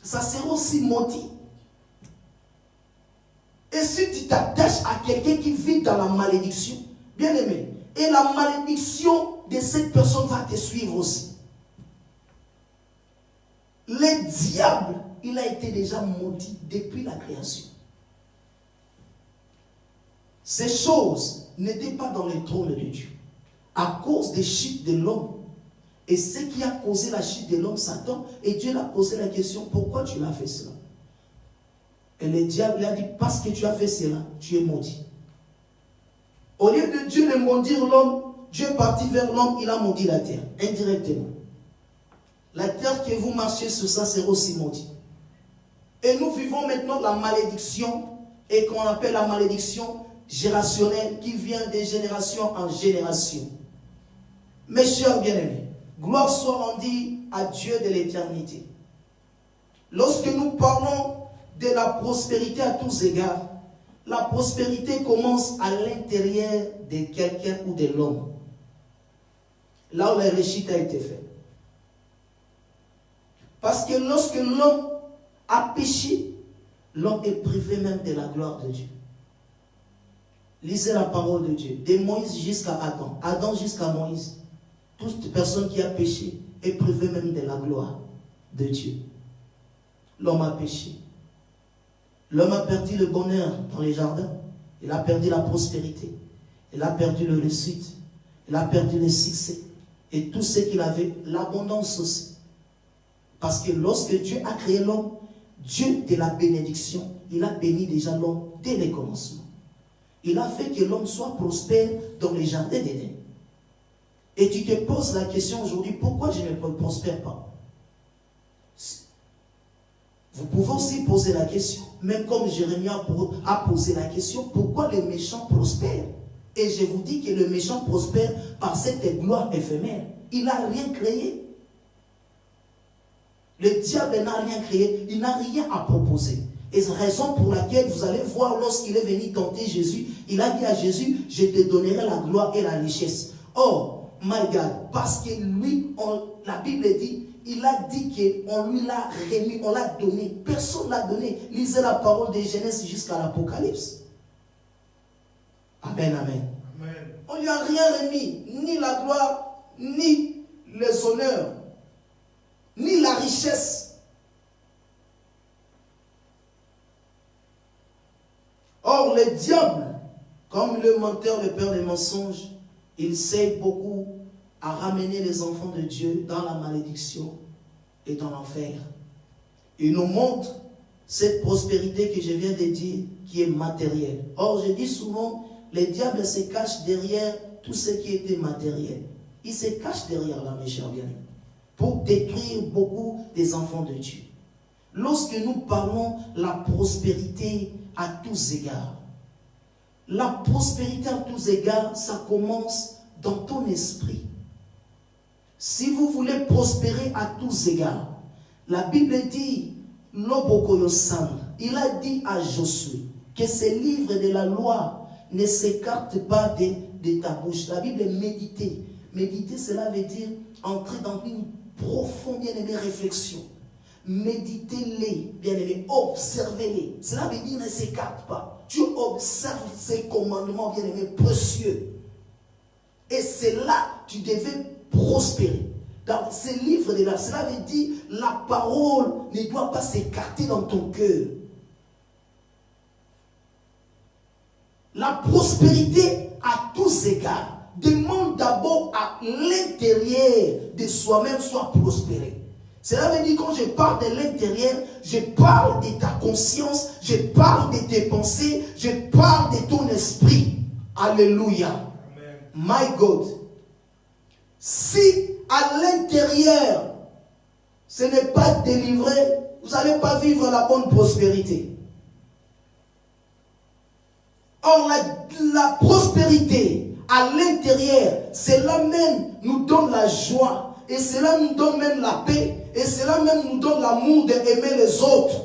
ça sera aussi maudit. Et si tu t'attaches à quelqu'un qui vit dans la malédiction, bien aimé, et la malédiction de cette personne va te suivre aussi. Le diable, il a été déjà maudit depuis la création. Ces choses n'étaient pas dans le trône de Dieu. À cause des chutes de l'homme. Et ce qui a causé la chute de l'homme, Satan, et Dieu l'a posé la question, pourquoi tu l'as fait cela? Et le diable a dit, parce que tu as fait cela, tu es maudit. Au lieu de Dieu de maudire l'homme, Dieu est parti vers l'homme, il a maudit la terre, indirectement. La terre que vous marchez sur ça sera aussi maudite. Et nous vivons maintenant la malédiction, et qu'on appelle la malédiction générationnelle, qui vient de génération en génération. Mes chers bien-aimés, gloire soit rendue à Dieu de l'éternité. Lorsque nous parlons de la prospérité à tous égards, la prospérité commence à l'intérieur de quelqu'un ou de l'homme. Là où la réussite a été faite. Parce que lorsque l'homme a péché, l'homme est privé même de la gloire de Dieu. Lisez la parole de Dieu, de Moïse jusqu'à Adam, Adam jusqu'à Moïse. Toute personne qui a péché est privée même de la gloire de Dieu. L'homme a péché. L'homme a perdu le bonheur dans les jardins. Il a perdu la prospérité. Il a perdu le réussite. Il a perdu le succès. Et tout ce qu'il avait, l'abondance aussi. Parce que lorsque Dieu a créé l'homme, Dieu de la bénédiction, il a béni déjà l'homme dès le commencement. Il a fait que l'homme soit prospère dans les jardins d'Éden. Et tu te poses la question aujourd'hui, pourquoi je ne prospère pas? Vous pouvez aussi poser la question, même comme Jérémie a posé la question, pourquoi les méchants prospèrent? Et je vous dis que le méchant prospère par cette gloire éphémère. Il n'a rien créé. Le diable n'a rien créé, il n'a rien à proposer. Et c'est la raison pour laquelle vous allez voir lorsqu'il est venu tenter Jésus, il a dit à Jésus, je te donnerai la gloire et la richesse. Or, my God, parce que lui, la Bible dit, il a dit qu'on lui l'a remis, on l'a donné. Personne ne l'a donné. Lisez la parole de Genèse jusqu'à l'Apocalypse. Amen, amen. Amen. On ne lui a rien remis, ni la gloire, ni les honneurs, ni la richesse. Or, le diable, comme le menteur, le père des mensonges, il sait beaucoup à ramener les enfants de Dieu dans la malédiction et dans l'enfer. Il nous montre cette prospérité que je viens de dire qui est matérielle. Or, je dis souvent, le diable se cache derrière tout ce qui était matériel. Il se cache derrière là, mes chers bien-aimés, pour détruire beaucoup des enfants de Dieu. Lorsque nous parlons la prospérité à tous égards, la prospérité à tous égards, ça commence dans ton esprit. Si vous voulez prospérer à tous égards, la Bible dit, il a dit à Josué que ces livres de la loi ne s'écartent pas de ta bouche. La Bible est méditer. Méditer, cela veut dire entrer dans une profonde, bien-aimée, réflexion. Méditez-les, bien-aimés, observez-les. Cela veut dire ne s'écarte pas. Tu observes ces commandements, bien-aimés, précieux. Et c'est là que tu devais prospérer. Dans ces livres de là, cela veut dire la parole ne doit pas s'écarter dans ton cœur. La prospérité à tous égards demande d'abord à l'intérieur de soi-même soit prospéré. Cela veut dire quand je parle de l'intérieur, je parle de ta conscience, je parle de tes pensées, je parle de ton esprit. Alléluia. Amen. My God. Si à l'intérieur, ce n'est pas délivré, vous n'allez pas vivre la bonne prospérité. Or, la prospérité à l'intérieur, cela même nous donne la joie, et cela nous donne même la paix, et cela même nous donne l'amour d'aimer les autres.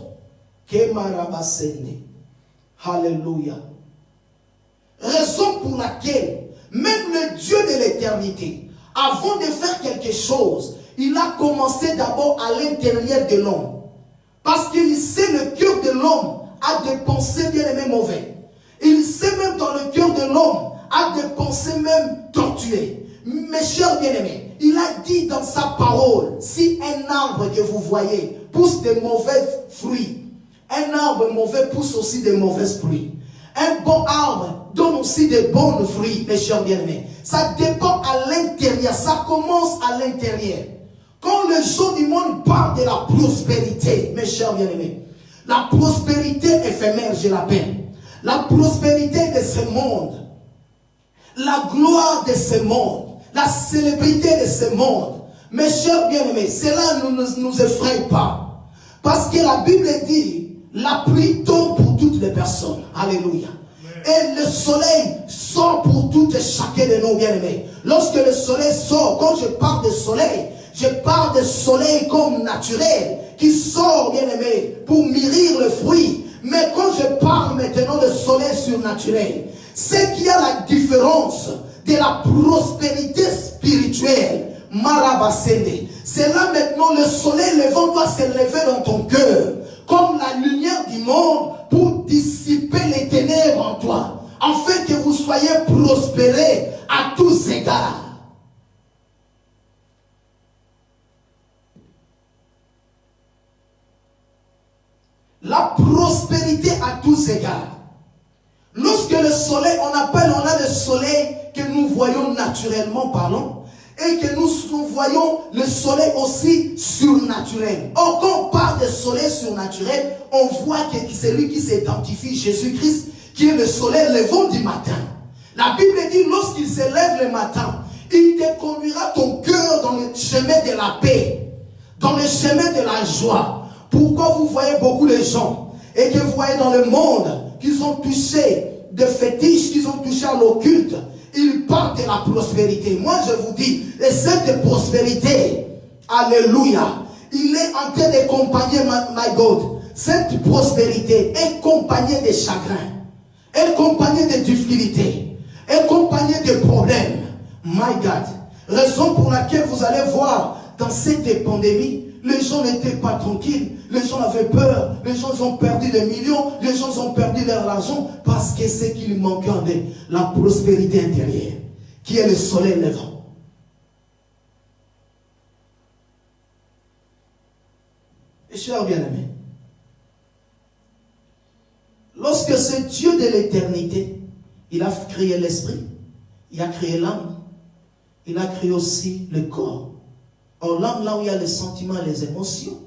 Alléluia. Raison pour laquelle même le Dieu de l'éternité, avant de faire quelque chose, il a commencé d'abord à l'intérieur de l'homme. Parce qu'il sait le cœur de l'homme a des pensées bien aimées mauvaises. Il sait même dans le cœur de l'homme a des pensées même tortuées. Mes chers bien-aimés, il a dit dans sa parole, si un arbre que vous voyez pousse de mauvais fruits, un arbre mauvais pousse aussi de mauvais fruits. Un bon arbre donne aussi de bons fruits, mes chers bien-aimés. Ça dépend à l'intérieur, ça commence à l'intérieur. Quand les gens du monde parlent de la prospérité, mes chers bien-aimés, la prospérité éphémère, je l'appelle. La prospérité de ce monde, la gloire de ce monde, la célébrité de ce monde, mes chers bien-aimés, cela ne nous effraie pas. Parce que la Bible dit, la pluie tombe pour toutes les personnes. Alléluia. Et le soleil sort pour tout et chacun de nos bien-aimés. Lorsque le soleil sort, quand je parle de soleil, je parle de soleil comme naturel, qui sort, bien-aimé, pour mûrir le fruit. Mais quand je parle maintenant de soleil surnaturel, c'est qu'il y a la différence de la prospérité spirituelle. Marabasende. C'est là maintenant le soleil levant doit se lever dans ton cœur, comme la lumière du monde, pour dissiper les ténèbres en toi, afin que vous soyez prospérés à tous égards. La prospérité à tous égards. Lorsque le soleil, on a le soleil que nous voyons naturellement parlant, et que nous voyons le soleil aussi surnaturel. Or, quand on parle de soleil surnaturel, on voit que c'est lui qui s'identifie, Jésus-Christ, qui est le soleil levant du matin. La Bible dit, lorsqu'il se lève le matin, il te conduira ton cœur dans le chemin de la paix, dans le chemin de la joie. Pourquoi vous voyez beaucoup de gens, et que vous voyez dans le monde, qu'ils ont touché des fétiches, qu'ils ont touché à l'occulte, ils parlent de la prospérité. Moi je vous dis, et cette prospérité, alléluia, il est en train d'accompagner, my God, cette prospérité est accompagnée de chagrins, est accompagnée de difficultés, est accompagnée de problèmes. My God, raison pour laquelle vous allez voir dans cette pandémie, les gens n'étaient pas tranquilles, les gens avaient peur, les gens ont perdu des millions, les gens ont perdu leur argent parce que c'est qu'il manquait de la prospérité intérieure, qui est le soleil levant. Et chers bien-aimés, lorsque ce Dieu de l'éternité, il a créé l'esprit, il a créé l'âme, il a créé aussi le corps. Or, l'âme, là où il y a les sentiments et les émotions,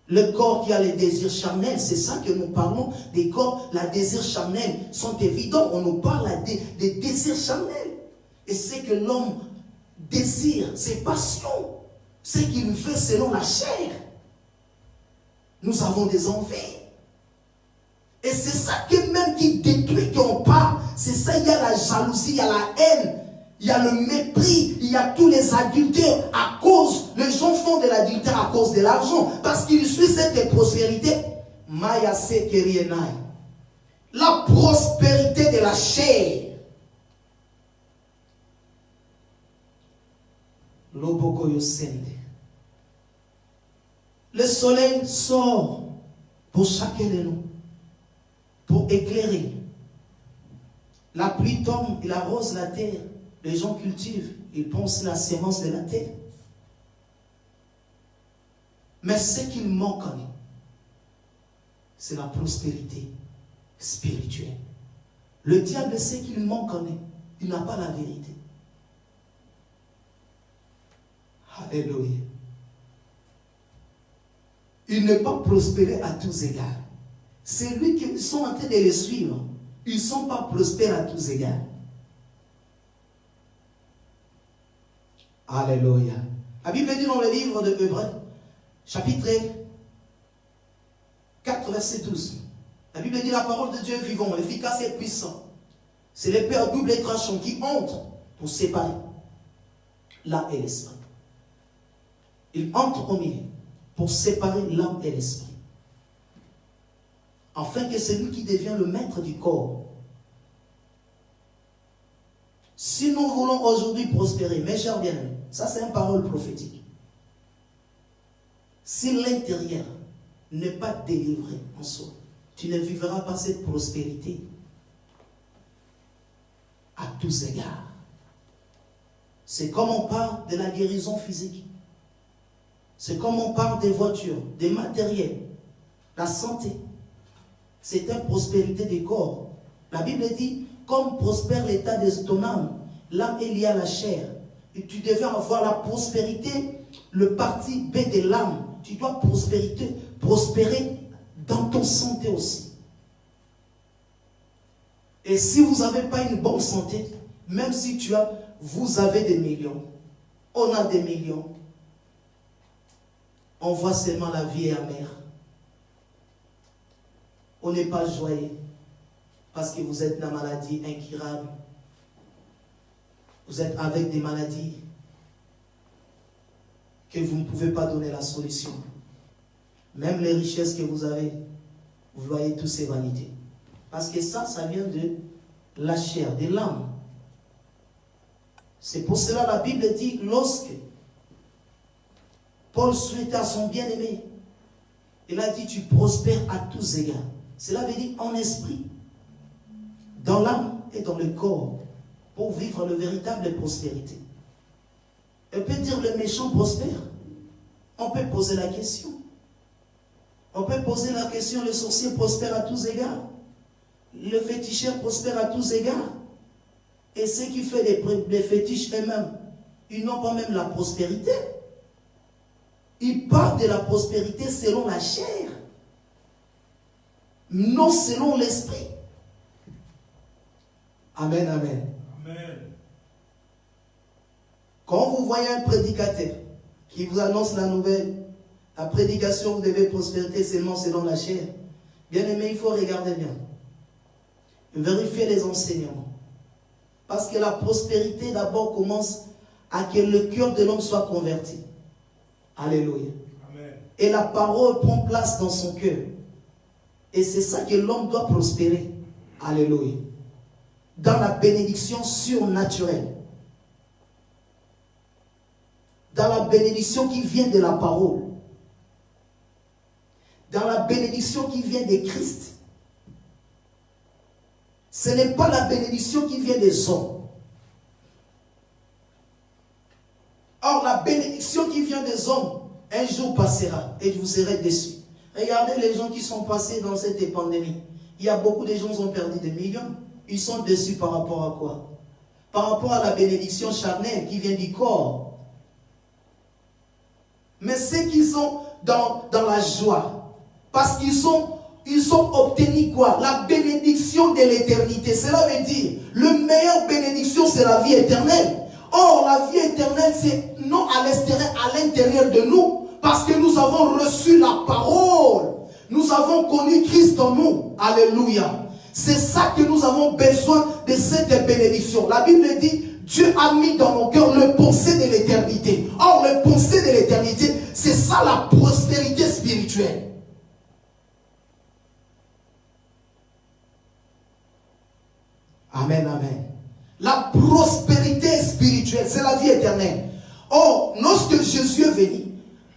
le corps qui a les désirs charnels, c'est ça que nous parlons des corps. Les désirs charnels sont évidents. On nous parle des désirs charnels. Et c'est que l'homme désire, ses passions, ce qu'il veut selon la chair. Nous avons des envies. Et c'est ça que même qui détruit, qu'on parle. C'est ça, il y a la jalousie, il y a la haine. il y a le mépris, il y a tous les adultères à cause, les gens font de l'adultère à cause de l'argent, parce qu'ils suivent cette prospérité. Maya sekerienai. La prospérité de la chair. Loboko yosende. Le soleil sort pour chacun de nous, pour éclairer. La pluie tombe, il arrose la terre. Les gens cultivent, ils pensent la sémence de la terre. Mais ce qu'il manque en nous, c'est la prospérité spirituelle. Le diable sait qu'il manque en nous. Il n'a pas la vérité. Alléluia. Il n'est pas prospéré à tous égards. C'est lui qui sont en train de les suivre. Ils ne sont pas prospères à tous égards. Alléluia. La Bible dit dans le livre de Hébreux, chapitre 4, verset 12. La Bible dit la parole de Dieu est vivant, efficace et puissant. C'est l'épée à double tranchant qui entre pour séparer l'âme et l'esprit. Il entre au milieu pour séparer l'âme et l'esprit. Afin que celui qui devient le maître du corps. Si nous voulons aujourd'hui prospérer, mes chers bien-aimés, ça c'est une parole prophétique. Si l'intérieur n'est pas délivré en soi, tu ne vivras pas cette prospérité à tous égards. C'est comme on parle de la guérison physique. C'est comme on parle des voitures, des matériels, la santé. C'est une prospérité des corps. La Bible dit, comme prospère l'état de ton âme, l'âme est liée à la chair. Et tu devais avoir la prospérité, le parti B de l'âme. Tu dois prospérer dans ton santé aussi. Et si vous n'avez pas une bonne santé, même si vous avez des millions, on a des millions, on voit seulement la vie est amère. On n'est pas joyeux parce que vous êtes dans la maladie incurable. Vous êtes avec des maladies que vous ne pouvez pas donner la solution. Même les richesses que vous avez, vous voyez toutes ces vanités. Parce que ça vient de la chair, de l'âme. C'est pour cela la Bible dit, lorsque Paul souhaitait à son bien-aimé, il a dit, tu prospères à tous égards. Cela veut dire en esprit, dans l'âme et dans le corps, pour vivre le véritable prospérité. On peut dire le méchant prospère. On peut poser la question. On peut poser la question, le sorcier prospère à tous égards. Le féticheur prospère à tous égards. Et ceux qui font des fétiches eux-mêmes, ils n'ont pas même la prospérité. Ils parlent de la prospérité selon la chair, non selon l'esprit. Amen, amen. Amen. Quand vous voyez un prédicateur qui vous annonce la nouvelle, la prédication, vous devez prospérer seulement selon la chair. Bien aimé, il faut regarder bien. Vérifier les enseignements. Parce que la prospérité d'abord commence à que le cœur de l'homme soit converti. Alléluia. Amen. Et la parole prend place dans son cœur. Et c'est ça que l'homme doit prospérer. Alléluia. Dans la bénédiction surnaturelle. Dans la bénédiction qui vient de la parole. Dans la bénédiction qui vient de Christ. Ce n'est pas la bénédiction qui vient des hommes. Or, la bénédiction qui vient des hommes, un jour passera et vous serez déçus. Regardez les gens qui sont passés dans cette pandémie. Il y a beaucoup de gens qui ont perdu des millions. Ils sont déçus par rapport à quoi? Par rapport à la bénédiction charnelle qui vient du corps. Mais ceux qui sont dans la joie, parce qu'ils ont obtenu quoi? La bénédiction de l'éternité. Cela veut dire, la meilleure bénédiction, c'est la vie éternelle. Or, la vie éternelle, c'est non à l'extérieur, à l'intérieur de nous. Parce que nous avons reçu la parole. Nous avons connu Christ en nous. Alléluia. C'est ça que nous avons besoin de cette bénédiction. La Bible dit, Dieu a mis dans nos cœurs le pensée de l'éternité. Or, le pensée de l'éternité, c'est ça la prospérité spirituelle. Amen, amen. La prospérité spirituelle, c'est la vie éternelle. Or, lorsque Jésus est venu,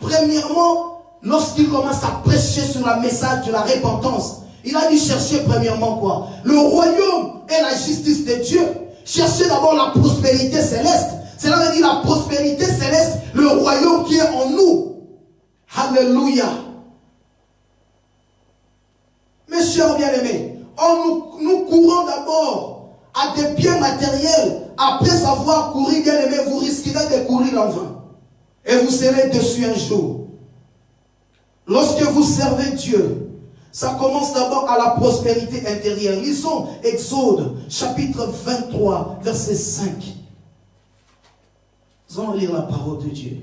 premièrement, lorsqu'il commence à prêcher sur le message de la repentance, il a dû chercher premièrement quoi? Le royaume et la justice de Dieu. Cherchez d'abord la prospérité céleste. Cela veut dire la prospérité céleste, le royaume qui est en nous. Alléluia. Mes chers bien-aimés, nous courons d'abord à des biens matériels. Après avoir couru, bien-aimés, vous risquerez de courir en vain. Et vous serez dessus un jour. Lorsque vous servez Dieu, ça commence d'abord à la prospérité intérieure. Lisons Exode, chapitre 23, verset 5. Nous allons lire la parole de Dieu.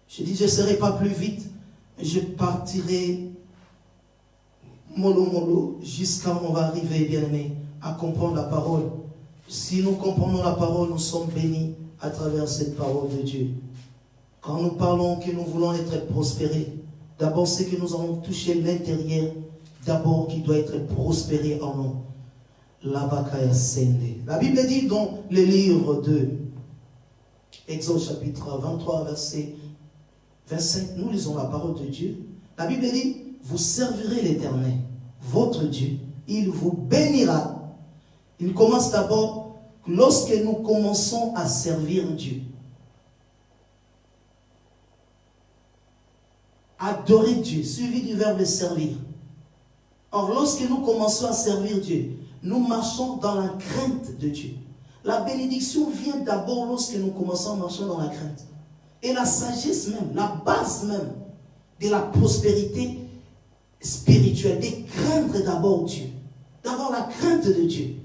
Je dis, je ne serai pas plus vite, mais je partirai mollo jusqu'à on va arriver, bien-aimé, à comprendre la parole. Si nous comprenons la parole, nous sommes bénis à travers cette parole de Dieu. Quand nous parlons que nous voulons être prospérés, d'abord, c'est que nous allons toucher l'intérieur, d'abord qui doit être prospéré en nous. La Bible dit dans le livre de Exode chapitre 23, verset 25, nous lisons la parole de Dieu. La Bible dit, vous servirez l'Éternel, votre Dieu, il vous bénira. Il commence d'abord lorsque nous commençons à servir Dieu. Adorer Dieu, suivi du verbe servir. Or, lorsque nous commençons à servir Dieu, nous marchons dans la crainte de Dieu. La bénédiction vient d'abord lorsque nous commençons à marcher dans la crainte. Et la sagesse même, la base même de la prospérité spirituelle, de craindre d'abord Dieu, d'avoir la crainte de Dieu.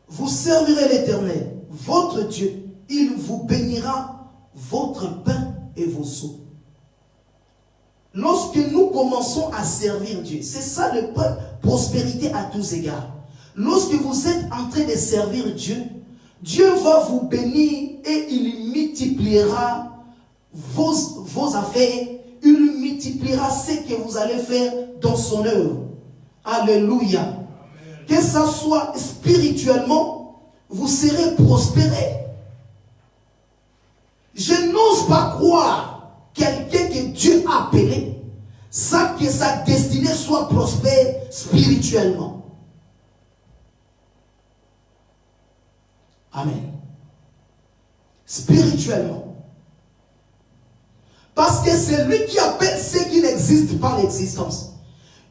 Vous servirez l'Éternel, votre Dieu. Il vous bénira votre pain et vos eaux. Lorsque nous commençons à servir Dieu, c'est ça le prospérité à tous égards. Lorsque vous êtes en train de servir Dieu, Dieu va vous bénir et il multipliera vos affaires. Il multipliera ce que vous allez faire dans son œuvre. Alléluia. Amen. Que ça soit spirituellement, vous serez prospérés. Je n'ose pas croire quelqu'un que Dieu a appelé, sans que sa destinée soit prospère spirituellement. Amen. Spirituellement. Parce que c'est lui qui appelle ce qui n'existe pas l'existence.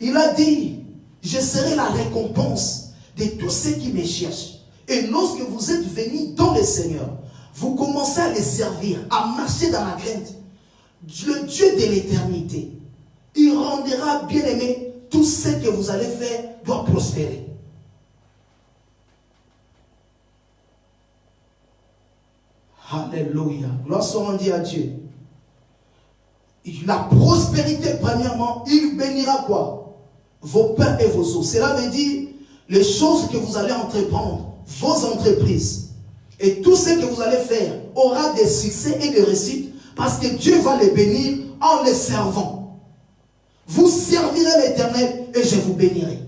Il a dit, je serai la récompense de tous ceux qui me cherchent. Et lorsque vous êtes venus dans le Seigneur, vous commencez à les servir, à marcher dans la crainte. Le Dieu de l'éternité, il rendra bien aimé tout ce que vous allez faire doit prospérer. Alléluia. Lorsqu'on dit à Dieu, la prospérité, premièrement, il bénira quoi? Vos pains et vos eaux. Cela veut dire les choses que vous allez entreprendre, vos entreprises. Et tout ce que vous allez faire aura des succès et des réussites parce que Dieu va les bénir en les servant. Vous servirez l'Éternel et je vous bénirai.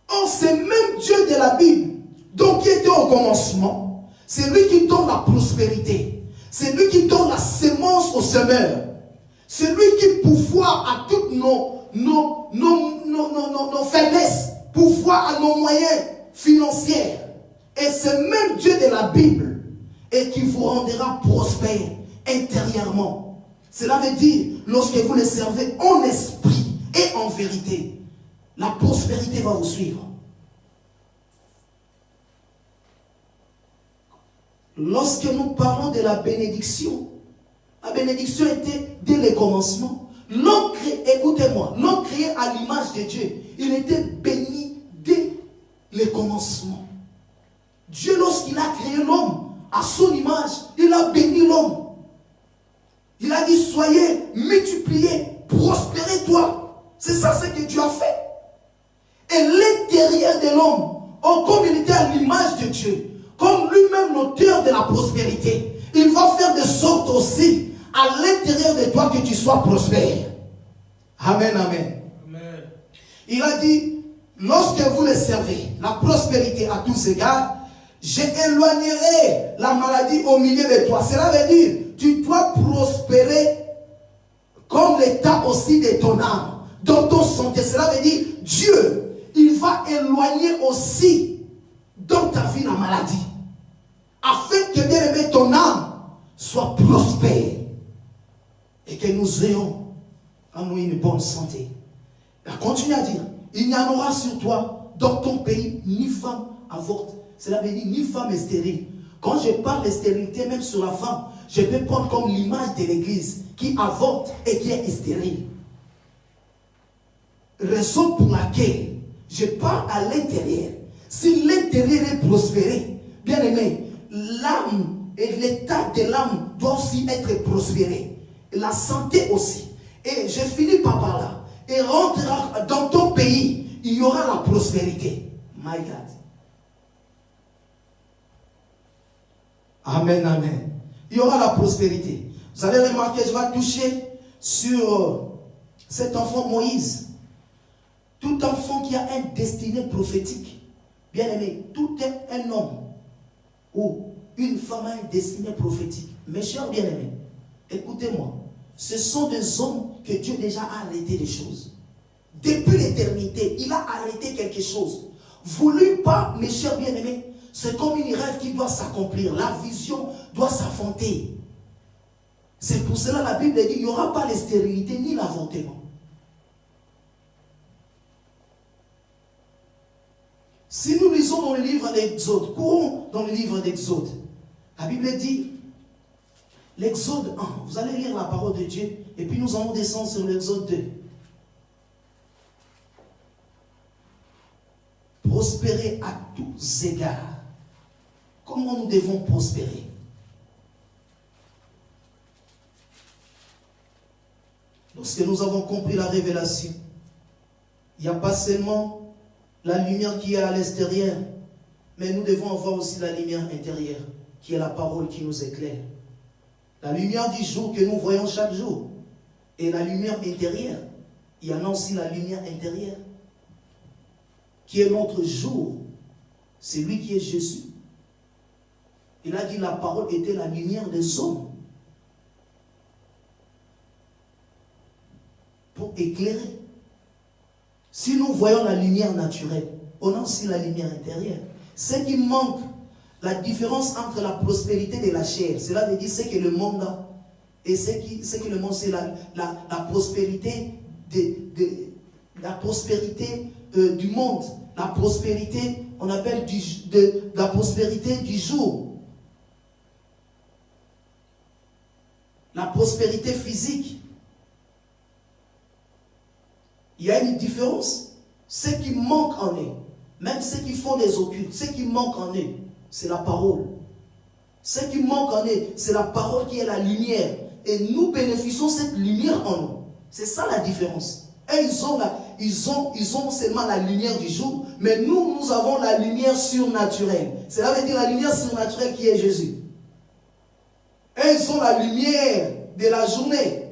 Or, c'est même Dieu de la Bible, donc qui était au commencement, c'est lui qui donne la prospérité. C'est lui qui donne la sémence au semeur. C'est lui qui pourvoit à toutes nos faiblesses, pourvoit à nos moyens financiers. Et c'est même Dieu de la Bible et qui vous rendra prospère intérieurement. Cela veut dire, lorsque vous les servez en esprit et en vérité, la prospérité va vous suivre. Lorsque nous parlons de la bénédiction était dès le commencement. L'homme créé, écoutez-moi, l'homme créé à l'image de Dieu, il était béni dès le commencement. Dieu, lorsqu'il a créé l'homme à son image, il a béni l'homme. Il a dit, soyez, multipliez, prospérez-toi. C'est ça l'auteur de la prospérité, il va faire de sorte aussi à l'intérieur de toi que tu sois prospère. Amen, amen. Amen. Il a dit, lorsque vous le servez, la prospérité à tous égards, j'éloignerai la maladie au milieu de toi. Cela veut dire, tu dois prospérer comme l'état aussi de ton âme, dans ton santé. Cela veut dire, Dieu, il va éloigner aussi dans ta vie la maladie, afin que, bien aimé, ton âme soit prospère et que nous ayons en nous une bonne santé. Il continue à dire, il n'y en aura sur toi, dans ton pays, ni femme avorte. Cela veut dire ni femme stérile. Quand je parle de stérilité, même sur la femme, je peux prendre comme l'image de l'église qui avorte et qui est stérile. Raison pour laquelle je parle à l'intérieur. Si l'intérieur est prospéré, bien aimé, l'âme et l'état de l'âme doit aussi être prospéré. La santé aussi. Et je finis par là. Et rentrera dans ton pays, il y aura la prospérité. My God. Amen, amen. Il y aura la prospérité. Vous allez remarquer, je vais toucher sur cet enfant Moïse. Tout enfant qui a un destiné prophétique, bien aimé, tout un homme ou une femme a un destiné prophétique. Mes chers bien-aimés, écoutez-moi. Ce sont des hommes que Dieu déjà a arrêté des choses. Depuis l'éternité, il a arrêté quelque chose. Voulu pas, mes chers bien-aimés, c'est comme une rêve qui doit s'accomplir. La vision doit s'affronter. C'est pour cela la Bible dit qu'il n'y aura pas la stérilité ni l'avortement. Si nous lisons dans le livre d'Exode, courons dans le livre d'Exode. La Bible dit, l'Exode 1, vous allez lire la parole de Dieu, et puis nous allons descendre sur l'Exode 2. Prospérer à tous égards. Comment nous devons prospérer? Lorsque nous avons compris la révélation, il n'y a pas seulement la lumière qui est à l'extérieur, mais nous devons avoir aussi la lumière intérieure, qui est la parole qui nous éclaire. La lumière du jour que nous voyons chaque jour, et la lumière intérieure, il y en a aussi la lumière intérieure, qui est notre jour, c'est lui qui est Jésus. Il a dit la parole était la lumière des hommes. Pour éclairer. Si nous voyons la lumière naturelle, on a aussi la lumière intérieure. Ce qui manque, la différence entre la prospérité de la chair, cela veut dire ce que le monde a. Et ce que le monde, c'est la prospérité la prospérité du monde. La prospérité, on appelle la prospérité du jour. La prospérité physique. Il y a une différence. Ce qui manque en eux, même ceux qui font des occultes, ce qui manque en eux, c'est la parole. Ce qui manque en eux, c'est la parole qui est la lumière. Et nous bénéficions de cette lumière en nous. C'est ça la différence. Et ils ont seulement la lumière du jour, mais nous avons la lumière surnaturelle. Cela veut dire la lumière surnaturelle qui est Jésus. Et ils ont la lumière de la journée.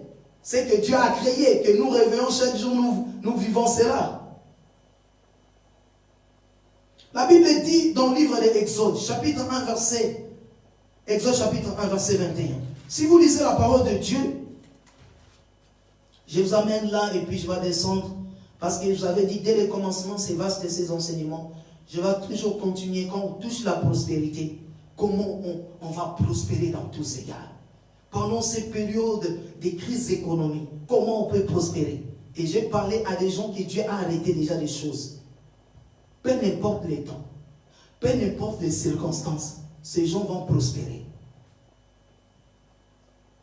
C'est que Dieu a créé, que nous réveillons chaque jour, nous vivons cela. La Bible dit dans le livre de Exode, chapitre 1, Exode chapitre 1, verset 21. Si vous lisez la parole de Dieu, je vous amène là et puis je vais descendre. Parce que je vous avais dit, dès le commencement, c'est vaste ces enseignements. Je vais toujours continuer quand on touche la prospérité. Comment on va prospérer dans tous égards. Pendant ces périodes de crise économique, comment on peut prospérer. Et j'ai parlé à des gens que Dieu a arrêté déjà des choses. Peu importe les temps, peu importe les circonstances, ces gens vont prospérer.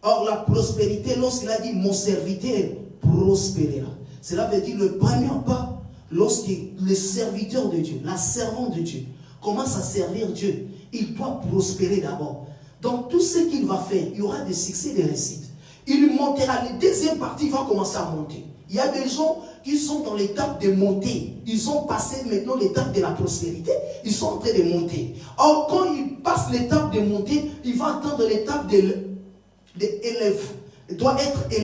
Or, la prospérité, lorsqu'il a dit « mon serviteur prospérera », cela veut dire le premier pas, lorsque le serviteur de Dieu, la servante de Dieu, commence à servir Dieu, il doit prospérer d'abord. Dans tout ce qu'il va faire, il y aura des succès et des réussites. Il montera, la deuxième partie va commencer à monter. Il y a des gens qui sont dans l'étape de monter. Ils ont passé maintenant l'étape de la prospérité. Ils sont en train de monter. Or, quand ils passent l'étape de monter, il va atteindre l'étape d'élève. Il doit être élève.